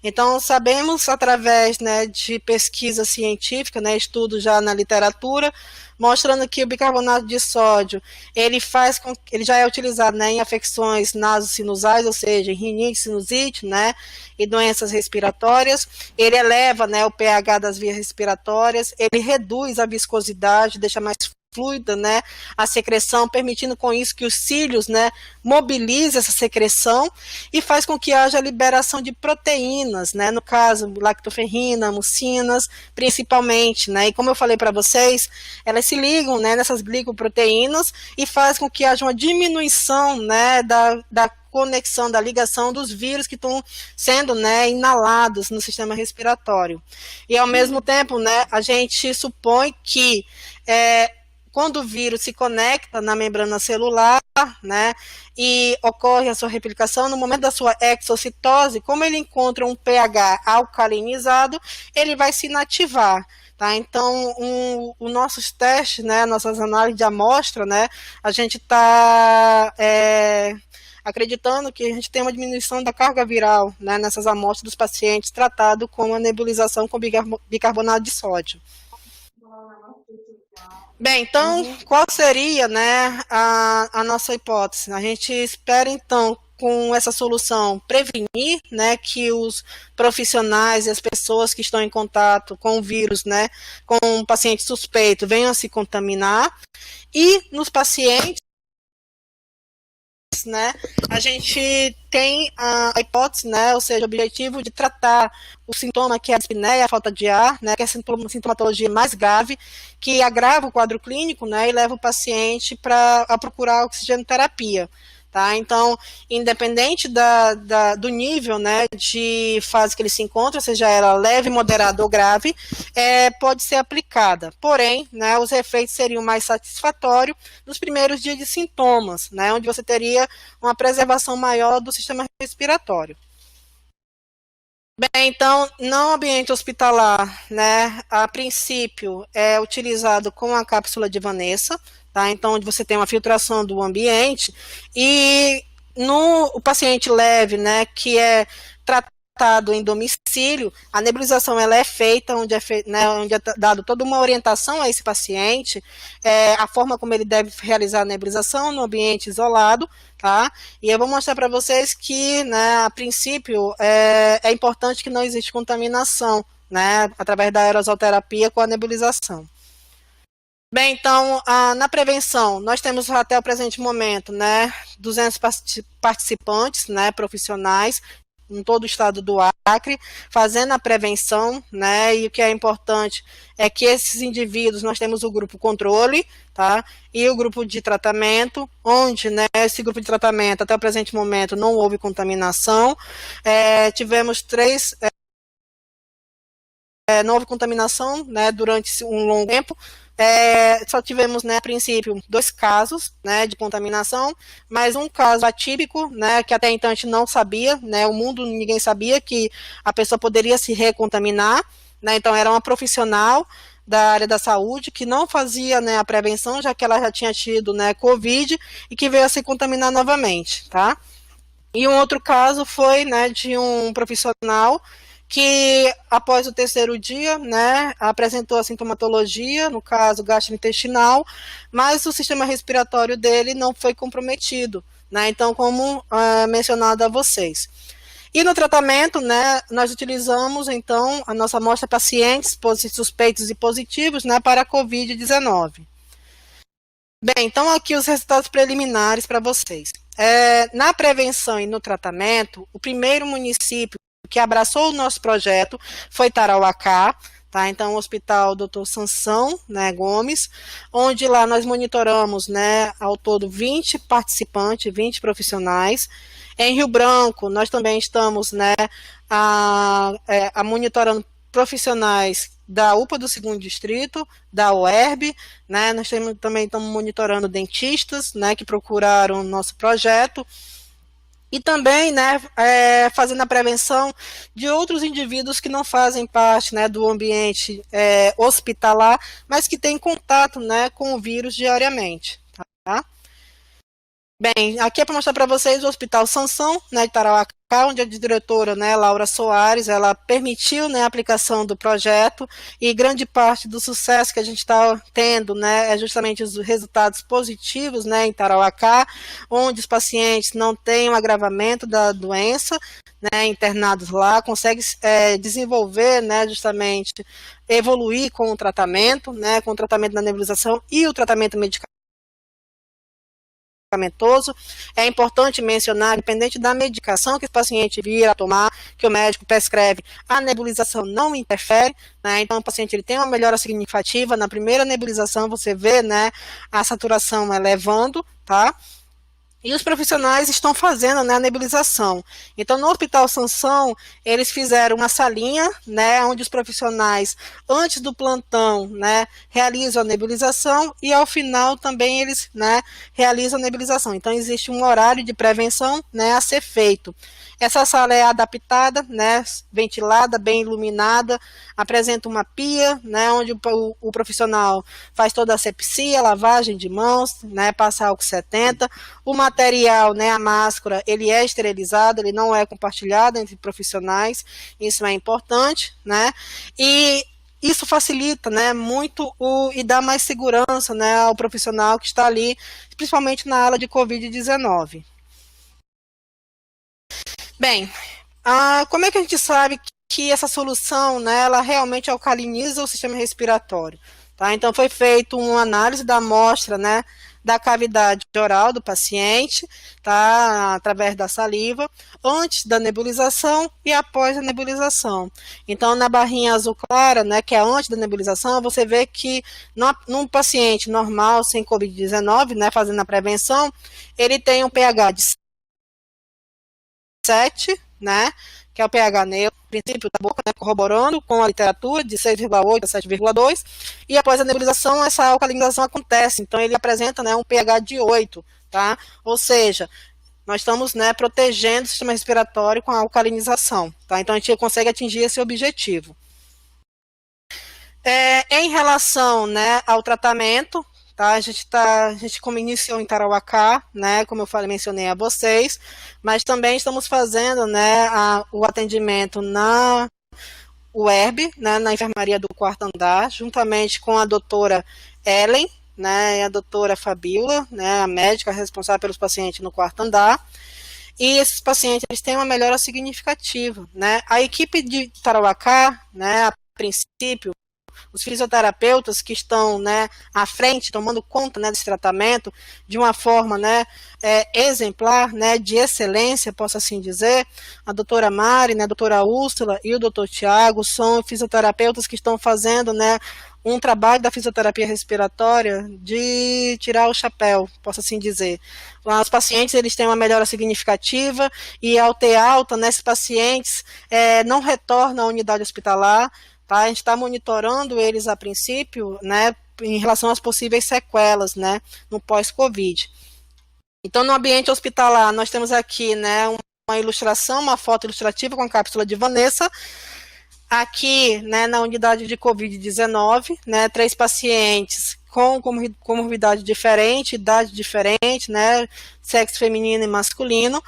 Então, sabemos através, né, de pesquisa científica, né, estudos já na literatura, mostrando que o bicarbonato de sódio, ele já é utilizado, né, em afecções nasosinusais, ou seja, em rinite, sinusite, né, e doenças respiratórias. Ele eleva, né, o pH das vias respiratórias, ele reduz a viscosidade, deixa mais fluida, né, a secreção, permitindo com isso que os cílios, né, mobilizem essa secreção e faz com que haja liberação de proteínas, né, no caso, lactoferrina, mucinas, principalmente, né, e como eu falei para vocês, elas se ligam, né, nessas glicoproteínas e faz com que haja uma diminuição, né, da conexão, da ligação dos vírus que estão sendo, né, inalados no sistema respiratório. E ao mesmo tempo, né, a gente supõe que quando o vírus se conecta na membrana celular, né, e ocorre a sua replicação, no momento da sua exocitose, como ele encontra um pH alcalinizado, ele vai se inativar. Tá? Então, os nossos testes, né, nossas análises de amostra, né, a gente está acreditando que a gente tem uma diminuição da carga viral, né, nessas amostras dos pacientes tratados com a nebulização com bicarbonato de sódio. Bem, então, qual seria, né, a nossa hipótese? A gente espera, então, com essa solução, prevenir, né, que os profissionais e as pessoas que estão em contato com o vírus, né, com um paciente suspeito, venham a se contaminar, e nos pacientes, né, a gente tem a hipótese, né, ou seja, o objetivo de tratar o sintoma que é a dispneia, a falta de ar, né, que é a sintomatologia mais grave, que agrava o quadro clínico, né, e leva o paciente a procurar oxigenoterapia. Tá? Então, independente do nível, né, de fase que ele se encontra, seja ela leve, moderada ou grave, pode ser aplicada. Porém, né, os efeitos seriam mais satisfatórios nos primeiros dias de sintomas, né, onde você teria uma preservação maior do sistema respiratório. Bem, então, no ambiente hospitalar, né, a princípio é utilizado com a cápsula de Vanessa, tá? Então, onde você tem uma filtração do ambiente e no o paciente leve, né, que é tratado em domicílio, a nebulização ela é feita, onde é dado toda uma orientação a esse paciente, a forma como ele deve realizar a nebulização no ambiente isolado, tá? E eu vou mostrar para vocês que, né, a princípio, é importante que não existe contaminação, né, através da aerosolterapia com a nebulização. Bem, então, na prevenção, nós temos até o presente momento, né, 200 participantes, né, profissionais, em todo o estado do Acre, fazendo a prevenção, né, e o que é importante é que esses indivíduos, nós temos o grupo controle, tá, e o grupo de tratamento, onde, né, esse grupo de tratamento, até o presente momento, não houve contaminação, tivemos não houve contaminação, né, durante um longo tempo, só tivemos, né, a princípio, 2 casos, né, de contaminação, mas um caso atípico, né, que até então a gente não sabia, né, o mundo, ninguém sabia que a pessoa poderia se recontaminar, né, então era uma profissional da área da saúde que não fazia, né, a prevenção, já que ela já tinha tido, né, Covid e que veio a se contaminar novamente, tá? E um outro caso foi, né, de um profissional que após o terceiro dia, né, apresentou a sintomatologia, no caso gastrointestinal, mas o sistema respiratório dele não foi comprometido, né, então como mencionado a vocês. E no tratamento, né, nós utilizamos então a nossa amostra pacientes suspeitos e positivos, né, para a COVID-19. Bem, então aqui os resultados preliminares para vocês. Na prevenção e no tratamento, o primeiro município que abraçou o nosso projeto foi Tarauacá, tá? Então o Hospital Dr. Sansão, né, Gomes, onde lá nós monitoramos, né, ao todo 20 participantes, 20 profissionais. Em Rio Branco, nós também estamos, né, monitorando profissionais da UPA do 2º Distrito, da UERB, né, nós também estamos monitorando dentistas, né, que procuraram o nosso projeto, e também, né, fazendo a prevenção de outros indivíduos que não fazem parte, né, do ambiente hospitalar, mas que têm contato, né, com o vírus diariamente, tá? Bem, aqui é para mostrar para vocês o Hospital Sansão, né, de Tarauacá, onde a diretora, né, Laura Soares, ela permitiu, né, a aplicação do projeto e grande parte do sucesso que a gente está tendo, né, é justamente os resultados positivos, né, em Tarauacá, onde os pacientes não têm um agravamento da doença, né, internados lá, conseguem desenvolver, né, justamente evoluir com o tratamento, né, com o tratamento da nebulização e o tratamento medicamentoso. É importante mencionar, dependente da medicação que o paciente vir a tomar, que o médico prescreve, a nebulização não interfere, né? Então o paciente ele tem uma melhora significativa, na primeira nebulização você vê, né, a saturação elevando, tá? E os profissionais estão fazendo, né, a nebulização. Então, no Hospital Sansão, eles fizeram uma salinha, né, onde os profissionais, antes do plantão, né, realizam a nebulização e, ao final, também eles, né, realizam a nebulização. Então, existe um horário de prevenção, né, a ser feito. Essa sala é adaptada, né, ventilada, bem iluminada, apresenta uma pia, né, onde o profissional faz toda a asepsia, lavagem de mãos, né, passa álcool 70. O material, né, a máscara, ele é esterilizado, ele não é compartilhado entre profissionais, isso é importante, né, e isso facilita, né, muito e dá mais segurança, né, ao profissional que está ali, principalmente na ala de Covid-19. Bem, como é que a gente sabe que essa solução, né, ela realmente alcaliniza o sistema respiratório? Tá? Então, foi feita uma análise da amostra, né, da cavidade oral do paciente, tá, através da saliva, antes da nebulização e após a nebulização. Então, na barrinha azul clara, né, que é antes da nebulização, você vê que num paciente normal, sem Covid-19, né, fazendo a prevenção, ele tem um pH de 7, né, que é o pH neutro, princípio da boca, né, corroborando com a literatura de 6,8 a 7,2, e após a nebulização, essa alcalinização acontece, então ele apresenta, né, um pH de 8, tá? Ou seja, nós estamos, né, protegendo o sistema respiratório com a alcalinização, tá? Então a gente consegue atingir esse objetivo. Em relação, né, ao tratamento, tá? A gente como iniciou em Tarauacá, né, como eu mencionei a vocês, mas também estamos fazendo, né, o atendimento na UERB, né, na enfermaria do quarto andar, juntamente com a doutora Ellen, né, e a doutora Fabíola, né, a médica responsável pelos pacientes no quarto andar. E esses pacientes, eles têm uma melhora significativa, né? A equipe de Tarauacá, né, a princípio, os fisioterapeutas que estão, né, à frente, tomando conta, né, desse tratamento de uma forma, né, exemplar, né, de excelência, posso assim dizer. A doutora Mari, né, a doutora Úrsula e o doutor Tiago são fisioterapeutas que estão fazendo, né, um trabalho da fisioterapia respiratória de tirar o chapéu, posso assim dizer. Os pacientes, eles têm uma melhora significativa e ao ter alta, né, esses pacientes não retornam à unidade hospitalar. Tá? A gente está monitorando eles a princípio, né, em relação às possíveis sequelas, né, no pós-Covid. Então, no ambiente hospitalar, nós temos aqui, né, uma ilustração, uma foto ilustrativa com a cápsula de Vanessa. Aqui, né, na unidade de Covid-19, né, 3 pacientes com comorbidade diferente, idade diferente, né, sexo feminino e masculino,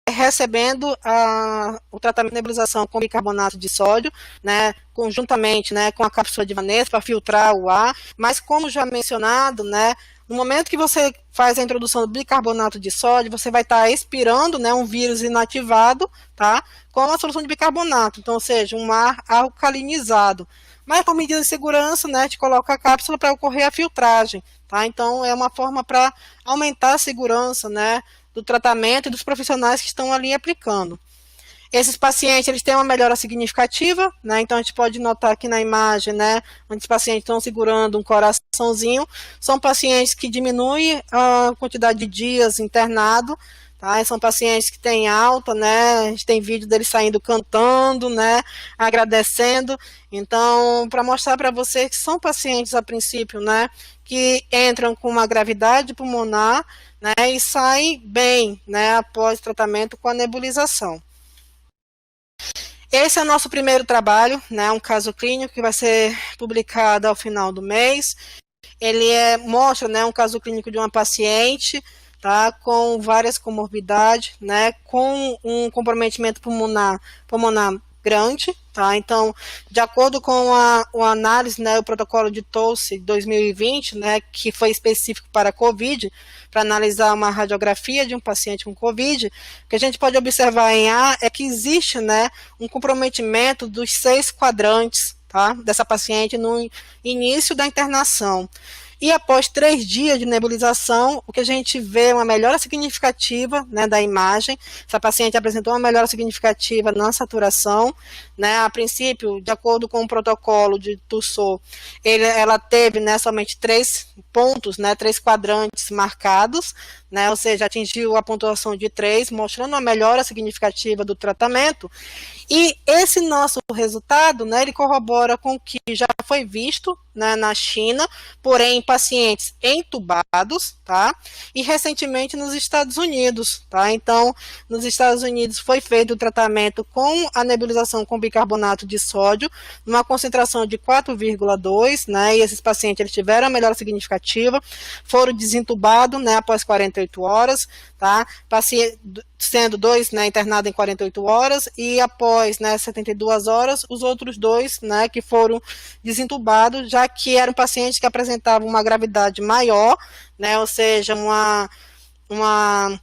recebendo o tratamento de nebulização com bicarbonato de sódio, né, conjuntamente, né, com a cápsula de Vanessa para filtrar o ar, mas como já mencionado, né, no momento que você faz a introdução do bicarbonato de sódio, você vai estar expirando, né, um vírus inativado, tá, com a solução de bicarbonato, então, ou seja, um ar alcalinizado. Mas por medida de segurança, né, a gente coloca a cápsula para ocorrer a filtragem, tá, então é uma forma para aumentar a segurança, né, do tratamento e dos profissionais que estão ali aplicando. Esses pacientes, eles têm uma melhora significativa, né? Então a gente pode notar aqui na imagem, né, onde os pacientes estão segurando um coraçãozinho, são pacientes que diminuem a quantidade de dias internado, tá? São pacientes que têm alta, né? A gente tem vídeo deles saindo cantando, né, agradecendo. Então, para mostrar para vocês que são pacientes a princípio, né, que entram com uma gravidade pulmonar, né, e saem bem, né, após o tratamento com a nebulização. Esse é o nosso primeiro trabalho, né, um caso clínico que vai ser publicado ao final do mês. Ele mostra, né, um caso clínico de uma paciente, tá, com várias comorbidades, né, com um comprometimento pulmonar grande, tá? Então, de acordo com a análise, né, o protocolo de TOLSE 2020, né, que foi específico para a COVID, para analisar uma radiografia de um paciente com COVID, o que a gente pode observar em A é que existe, né, um comprometimento dos 6 quadrantes, tá, dessa paciente no início da internação. E após 3 dias de nebulização, o que a gente vê é uma melhora significativa, né, da imagem. Essa paciente apresentou uma melhora significativa na saturação, né, a princípio, de acordo com o protocolo de Tussaud, ela teve, né, somente 3 pontos, né, 3 quadrantes marcados, né, ou seja, atingiu a pontuação de 3, mostrando uma melhora significativa do tratamento. E esse nosso resultado, né, ele corrobora com o que já foi visto, né, na China, porém em pacientes entubados, tá? E recentemente nos Estados Unidos, tá? Então, nos Estados Unidos foi feito o tratamento com a nebulização com bicarbonato de sódio, numa concentração de 4,2, né? E esses pacientes, eles tiveram a melhora significativa, foram desentubados, né, após 48 48 horas, tá? Sendo 2, né, internados em 48 horas, e após, né, 72 horas, os outros 2, né, que foram desentubados, já que eram pacientes que apresentavam uma gravidade maior, né, ou seja, uma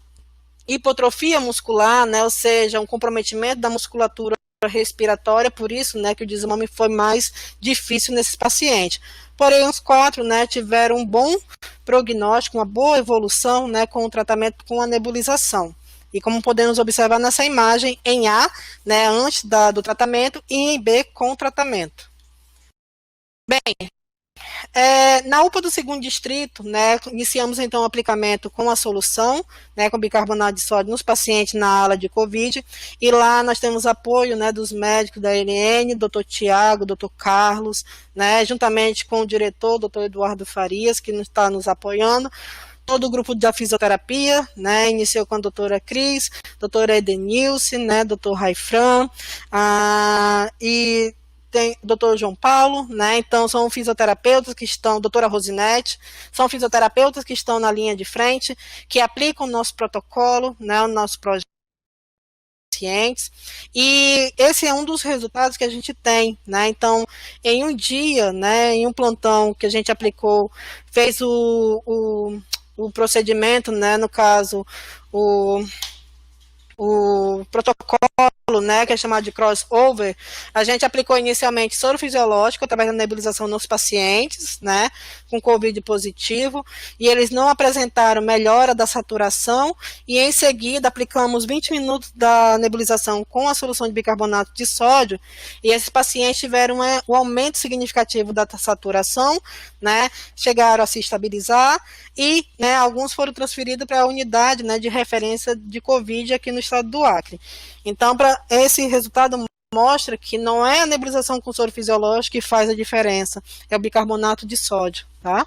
hipotrofia muscular, né, ou seja, um comprometimento da musculatura respiratória, por isso, né, que o desmame foi mais difícil nesses pacientes. Porém, os 4, né, tiveram um bom prognóstico, uma boa evolução, né, com o tratamento com a nebulização. E como podemos observar nessa imagem, em A, né, antes do tratamento, e em B, com o tratamento. Bem, na UPA do segundo distrito, né, iniciamos então o aplicamento com a solução, né, com bicarbonato de sódio nos pacientes na ala de Covid, e lá nós temos apoio, né, dos médicos da ELN, doutor Tiago, doutor Carlos, né, juntamente com o diretor, doutor Eduardo Farias, que está nos apoiando, todo o grupo da fisioterapia, né, iniciou com a doutora Cris, doutora Edenilce, né, doutor Raifran, e tem o doutor João Paulo, né, então são fisioterapeutas que estão, doutora Rosinete, são fisioterapeutas que estão na linha de frente, que aplicam o nosso protocolo, né, o nosso projeto pacientes, e esse é um dos resultados que a gente tem, né, então em um dia, né, em um plantão que a gente aplicou, fez o procedimento, né, no caso, o protocolo, né, que é chamado de crossover, a gente aplicou inicialmente soro fisiológico através da nebulização nos pacientes, né, com COVID positivo, e eles não apresentaram melhora da saturação, e em seguida aplicamos 20 minutos da nebulização com a solução de bicarbonato de sódio, e esses pacientes tiveram um aumento significativo da saturação, né, chegaram a se estabilizar, e, né, alguns foram transferidos para a unidade, né, de referência de COVID aqui no estado do Acre. Então, esse resultado mostra que não é a nebulização com soro fisiológico que faz a diferença, é o bicarbonato de sódio, tá?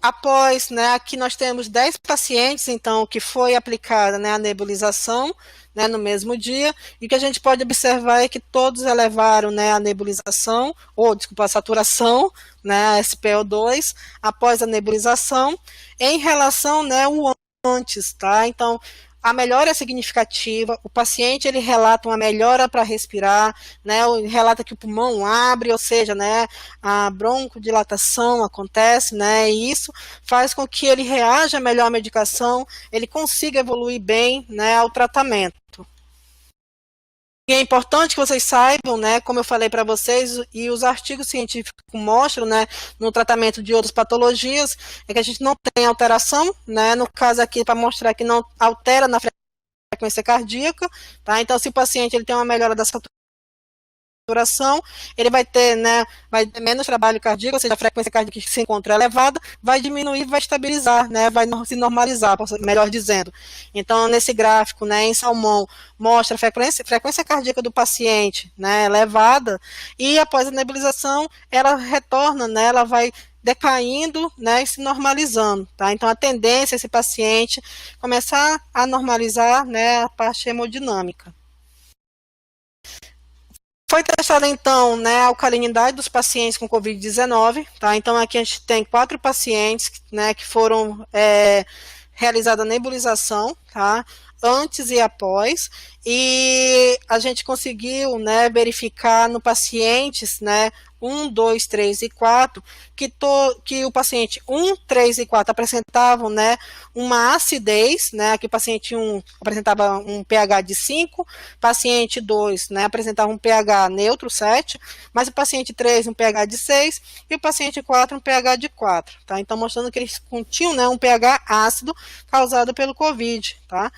Após, né, aqui nós temos 10 pacientes, então, que foi aplicada, né, a nebulização, né, no mesmo dia, e o que a gente pode observar é que todos elevaram, né, a nebulização, ou, desculpa, a saturação, né, a SpO2, após a nebulização, em relação, né, ao antes, tá? Então, a melhora é significativa, o paciente ele relata uma melhora para respirar, né, relata que o pulmão abre, ou seja, né, a broncodilatação acontece, né, e isso faz com que ele reaja melhor à medicação, ele consiga evoluir bem, né, ao tratamento. E é importante que vocês saibam, né, como eu falei para vocês, e os artigos científicos mostram, né, no tratamento de outras patologias, é que a gente não tem alteração, né, no caso aqui para mostrar que não altera na frequência cardíaca, tá? Então, se o paciente ele tem uma melhora da saturação, ele vai ter, né, vai ter menos trabalho cardíaco, ou seja, a frequência cardíaca que se encontra elevada, vai diminuir, vai estabilizar, né, vai se normalizar, melhor dizendo. Então, nesse gráfico, né, em salmão, mostra a frequência cardíaca do paciente, né, elevada, e após a nebulização, ela retorna, né, ela vai decaindo, né, e se normalizando, tá? Então, a tendência é esse paciente começar a normalizar, né, a parte hemodinâmica. Foi testada, então, né, a alcalinidade dos pacientes com Covid-19, tá? Então, aqui a gente tem 4 pacientes, né, que foram realizada a nebulização, tá? Antes e após, e a gente conseguiu, né, verificar no pacientes, né, 1, 2, 3 e 4, que o paciente 1, 3 e 4 apresentavam, né, uma acidez, né, aqui o paciente 1 apresentava um pH de 5, paciente 2, né, apresentava um pH neutro, 7, mas o paciente 3 um pH de 6 e o paciente 4 um pH de 4, tá? Então mostrando que eles continham, né, um pH ácido causado pelo COVID, tá?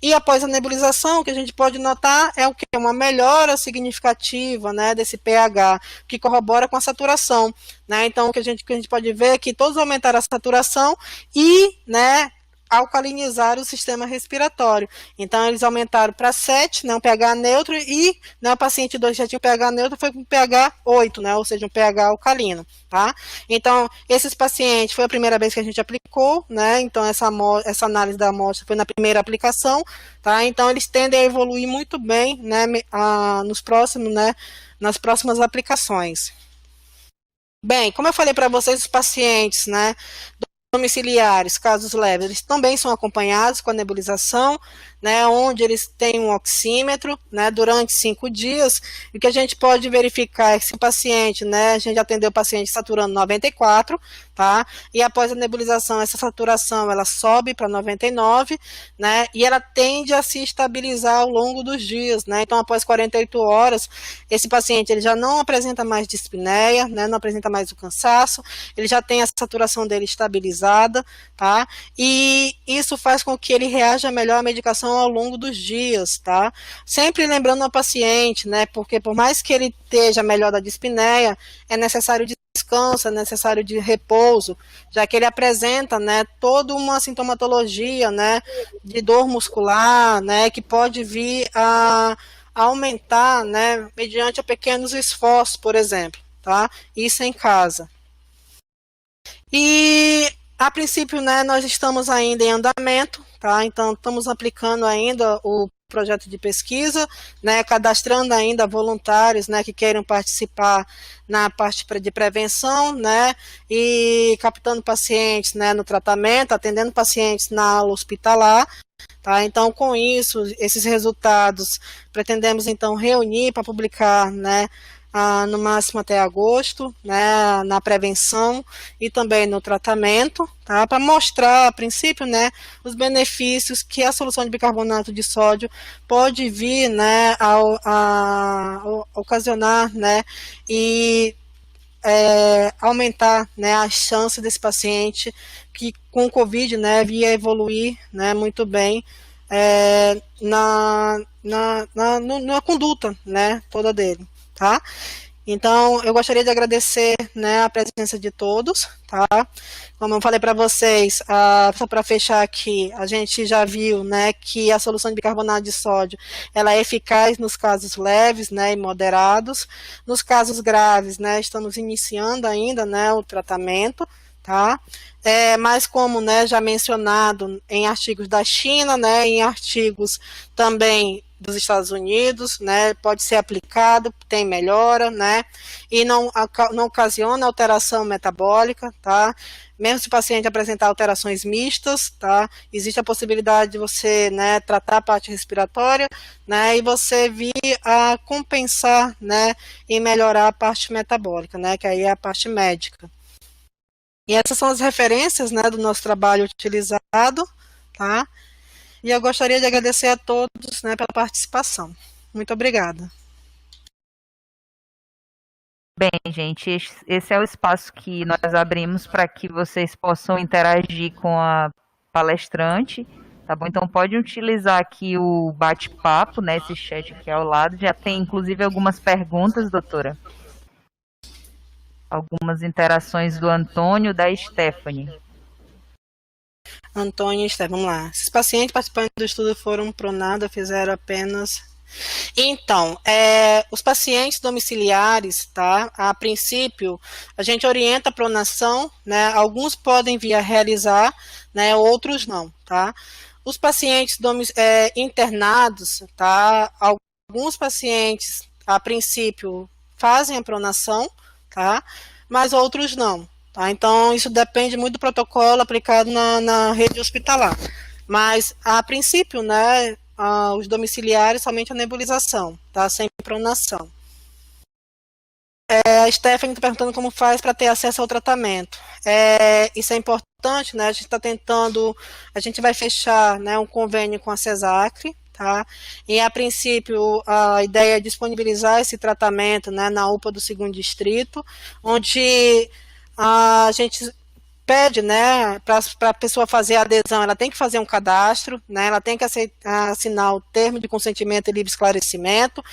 E após a nebulização, o que a gente pode notar é o que? Uma melhora significativa, né, desse pH, que corrobora com a saturação, né? Então, o que a gente pode ver é que todos aumentaram a saturação e, né, alcalinizar o sistema respiratório. Então, eles aumentaram para 7, né, um pH neutro, e, né, o paciente 2 já tinha um pH neutro, foi com um pH 8, né, ou seja, um pH alcalino, tá? Então, esses pacientes, foi a primeira vez que a gente aplicou, né, então essa análise da amostra foi na primeira aplicação, tá? Então, eles tendem a evoluir muito bem, né, nos próximos, né, nas próximas aplicações. Bem, como eu falei para vocês, os pacientes, né, domiciliares, casos leves, eles também são acompanhados com a nebulização, né, onde eles têm um oxímetro, né, durante 5 dias, e o que a gente pode verificar é que se o paciente, né, a gente atendeu o paciente saturando 94, tá, e após a nebulização, essa saturação, ela sobe para 99, né, e ela tende a se estabilizar ao longo dos dias, né, então após 48 horas, esse paciente, ele já não apresenta mais dispneia, né, não apresenta mais o cansaço, ele já tem a saturação dele estabilizada, tá, e isso faz com que ele reaja melhor à medicação ao longo dos dias, tá? Sempre lembrando ao paciente, né? Porque por mais que ele esteja melhor da dispneia, é necessário descanso, é necessário de repouso, já que ele apresenta, né, toda uma sintomatologia, né, de dor muscular, né, que pode vir a aumentar, né, mediante a pequenos esforços, por exemplo, tá? Isso em casa. E a princípio, né, nós estamos ainda em andamento, tá? Então estamos aplicando ainda o projeto de pesquisa, né, cadastrando ainda voluntários, né, que queiram participar na parte de prevenção, né, e captando pacientes, né, no tratamento, atendendo pacientes na aula hospitalar, tá? Então, com isso, esses resultados, pretendemos então reunir para publicar, né, no máximo até agosto, né, na prevenção e também no tratamento, tá, para mostrar, a princípio, né, os benefícios que a solução de bicarbonato de sódio pode vir, né, a ocasionar, né, e aumentar, né, a chance desse paciente que com o COVID, né, via evoluir, né, muito bem na conduta, né, toda dele, tá? Então, eu gostaria de agradecer, né, a presença de todos, tá? Como eu falei para vocês, só para fechar aqui, a gente já viu, né, que a solução de bicarbonato de sódio, ela é eficaz nos casos leves, né, e moderados. Nos casos graves, né, estamos iniciando ainda, né, o tratamento, tá? Mas como, né, já mencionado em artigos da China, né, em artigos também dos Estados Unidos, né, pode ser aplicado, tem melhora, né, e não ocasiona alteração metabólica, tá? Mesmo se o paciente apresentar alterações mistas, tá? Existe a possibilidade de você, né, tratar a parte respiratória, né, e você vir a compensar, né, e melhorar a parte metabólica, né, que aí é a parte médica. E essas são as referências, né, do nosso trabalho utilizado, tá? E eu gostaria de agradecer a todos, né, pela participação. Muito obrigada. Bem, gente, esse é o espaço que nós abrimos para que vocês possam interagir com a palestrante, tá bom? Então pode utilizar aqui o bate-papo, né, esse chat aqui ao lado. Já tem inclusive algumas perguntas, doutora. Algumas interações do Antônio, da Stephanie. Antônio e Esther, vamos lá. Esses pacientes participantes do estudo foram pronados, fizeram apenas... Então, os pacientes domiciliares, tá? A princípio, a gente orienta a pronação, né? Alguns podem vir a realizar, né? Outros não, tá? Os pacientes internados, tá? Alguns pacientes, a princípio, fazem a pronação, tá? Mas outros não. Tá? Então, isso depende muito do protocolo aplicado na rede hospitalar. Mas, a princípio, né, os domiciliares, somente a nebulização, tá? Sem pronação. A Stephanie está perguntando como faz para ter acesso ao tratamento. Isso é importante, né? A gente está tentando, a gente vai fechar, né, um convênio com a CESACRE, tá? E a princípio a ideia é disponibilizar esse tratamento, né, na UPA do 2º Distrito, onde a gente pede, né, para a pessoa fazer a adesão, ela tem que fazer um cadastro, né, ela tem que assinar o termo de consentimento e livre esclarecimento,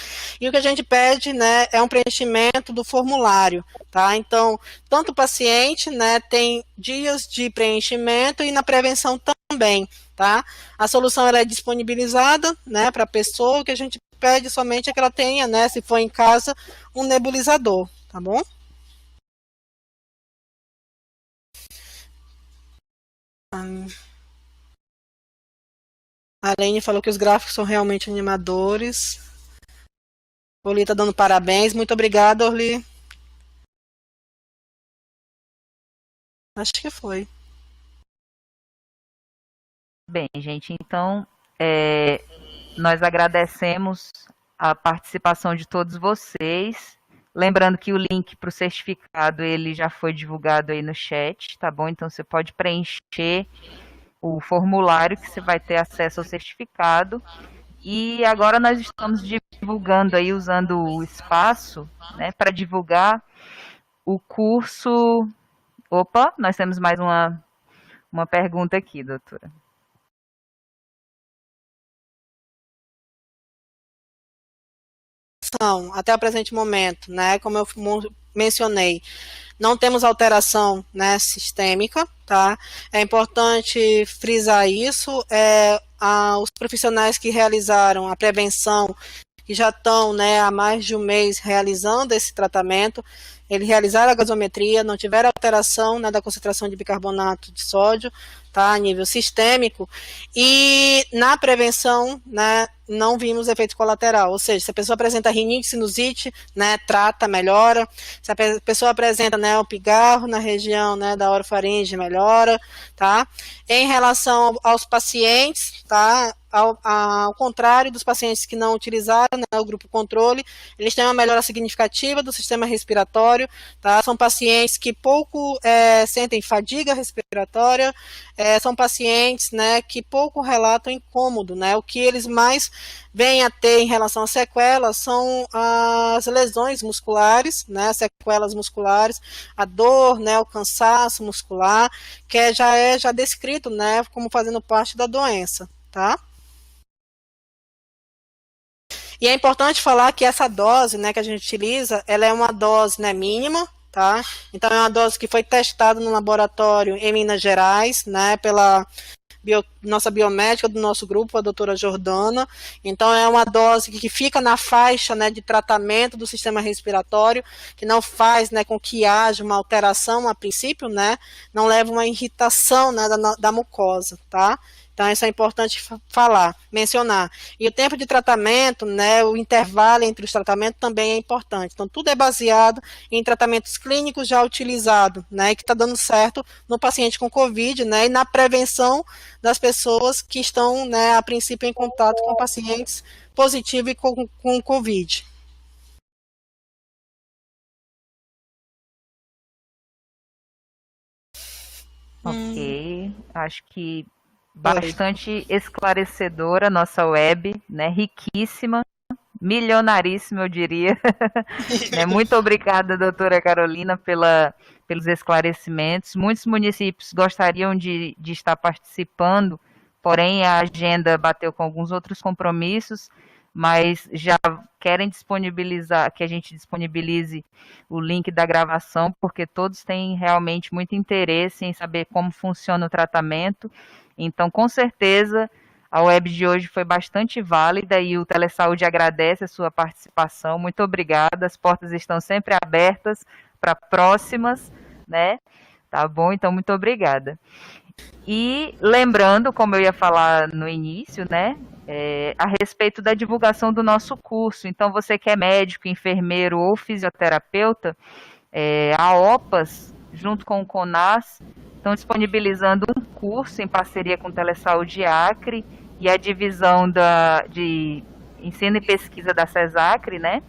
e o que a gente pede, né, é um preenchimento do formulário, tá? Então, tanto o paciente, né, tem dias de preenchimento e na prevenção também, tá? A solução ela é disponibilizada, né, para a pessoa, o que a gente pede somente é que ela tenha, né, se for em casa, um nebulizador, tá bom? A Lene falou que os gráficos são realmente animadores. Orly está dando parabéns. Muito obrigada, Orly. Acho que foi. Bem, gente, então nós agradecemos a participação de todos vocês. Lembrando que o link para o certificado ele já foi divulgado aí no chat, tá bom? Então você pode preencher o formulário que você vai ter acesso ao certificado. E agora nós estamos divulgando aí, usando o espaço, né, para divulgar o curso. Opa, nós temos mais uma pergunta aqui, doutora. Até o presente momento, né, como eu mencionei, não temos alteração, né, sistêmica, tá? É importante frisar isso. Os profissionais que realizaram a prevenção, que já estão, né, há mais de um mês realizando esse tratamento, eles realizaram a gasometria, não tiveram alteração, né, da concentração de bicarbonato de sódio, tá, a nível sistêmico, e na prevenção, né, não vimos efeito colateral, ou seja, se a pessoa apresenta rinite, sinusite, né, trata, melhora. Se a pessoa apresenta, né, o pigarro na região, né, da orofaringe, melhora, tá? Em relação aos pacientes, tá? Ao contrário dos pacientes que não utilizaram, né, o grupo controle, eles têm uma melhora significativa do sistema respiratório, tá? São pacientes que pouco sentem fadiga respiratória, são pacientes, né, que pouco relatam incômodo, né? O que eles mais vêm a ter em relação às sequelas são as lesões musculares, né, sequelas musculares, a dor, né, o cansaço muscular, que já é descrito, né, como fazendo parte da doença, tá? E é importante falar que essa dose, né, que a gente utiliza, ela é uma dose, né, mínima, tá? Então é uma dose que foi testada no laboratório em Minas Gerais, né, pela nossa biomédica do nosso grupo, a doutora Jordana. Então é uma dose que fica na faixa, né, de tratamento do sistema respiratório, que não faz, né, com que haja uma alteração a princípio, né, não leva uma irritação, né, da mucosa, tá? Então, isso é importante falar, mencionar. E o tempo de tratamento, né, o intervalo entre os tratamentos também é importante. Então, tudo é baseado em tratamentos clínicos já utilizados, né, que está dando certo no paciente com Covid, né, e na prevenção das pessoas que estão, né, a princípio em contato com pacientes positivos e com Covid. Ok, acho que bastante esclarecedora a nossa web, né? Riquíssima, milionaríssima, eu diria. Né? Muito obrigada, doutora Carolina, pelos esclarecimentos. Muitos municípios gostariam de estar participando, porém a agenda bateu com alguns outros compromissos, mas já querem disponibilizar, que a gente disponibilize o link da gravação, porque todos têm realmente muito interesse em saber como funciona o tratamento. Então, com certeza, a web de hoje foi bastante válida e o Telesaúde agradece a sua participação. Muito obrigada. As portas estão sempre abertas para próximas, né? Tá bom? Então, muito obrigada. E lembrando, como eu ia falar no início, né? A respeito da divulgação do nosso curso. Então, você que é médico, enfermeiro ou fisioterapeuta, a OPAS, junto com o CONAS, estão disponibilizando um curso em parceria com o Telesaúde Acre e a divisão de ensino e pesquisa da CESACRE, né?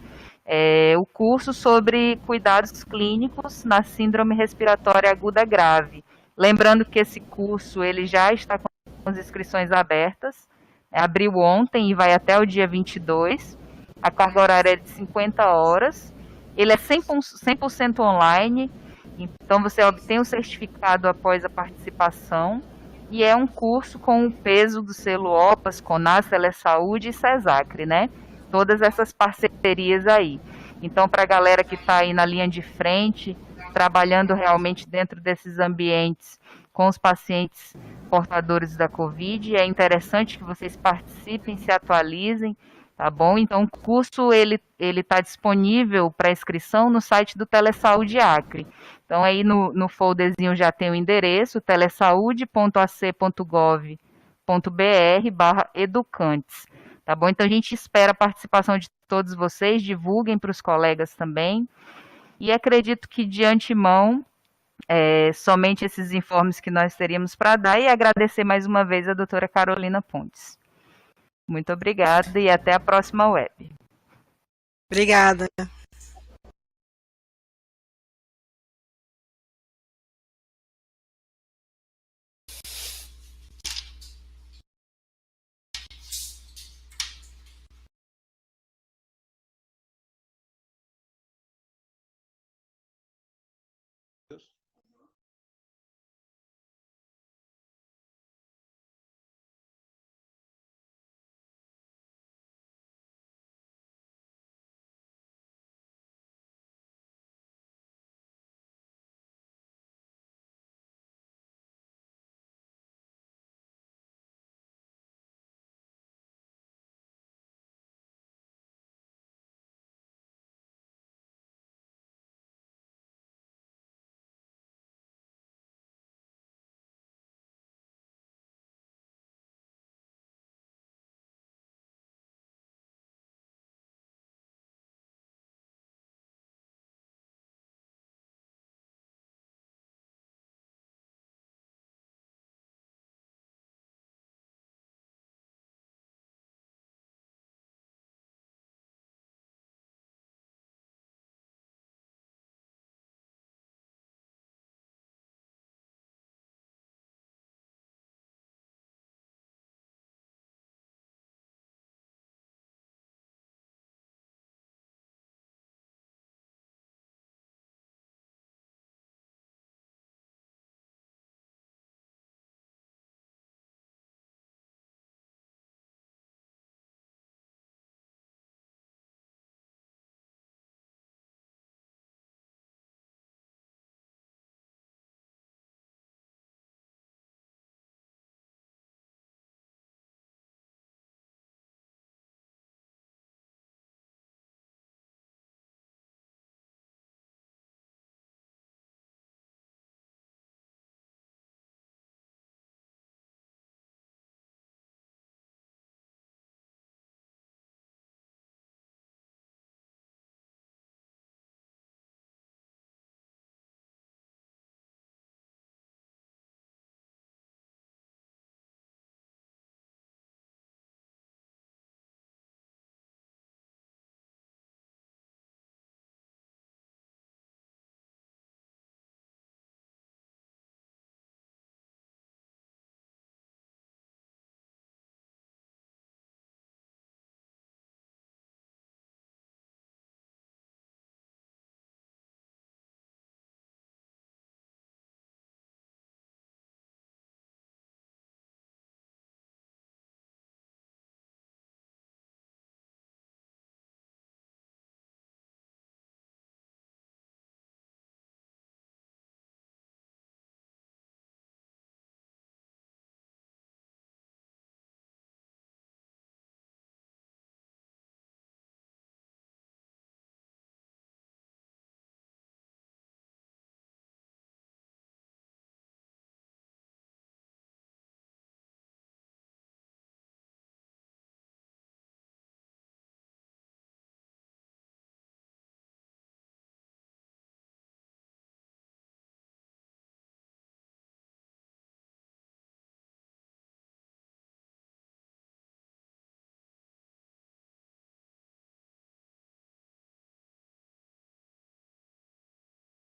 O curso sobre cuidados clínicos na síndrome respiratória aguda grave. Lembrando que esse curso ele já está com as inscrições abertas, abriu ontem e vai até o dia 22, a carga horária é de 50 horas, ele é 100% online, então você obtém o certificado após a participação, e é um curso com o peso do selo OPAS, CONAS, Telesaúde e CESACRE, né? Todas essas parcerias aí. Então, para a galera que está aí na linha de frente, trabalhando realmente dentro desses ambientes com os pacientes portadores da Covid, é interessante que vocês participem, se atualizem, tá bom? Então, o curso ele está disponível para inscrição no site do Telesaúde Acre. Então, aí no folderzinho já tem o endereço, telesaude.ac.gov.br/educantes. Tá bom? Então, a gente espera a participação de todos vocês, divulguem para os colegas também. E acredito que, de antemão, somente esses informes que nós teríamos para dar e agradecer mais uma vez a doutora Carolina Pontes. Muito obrigada e até a próxima web. Obrigada.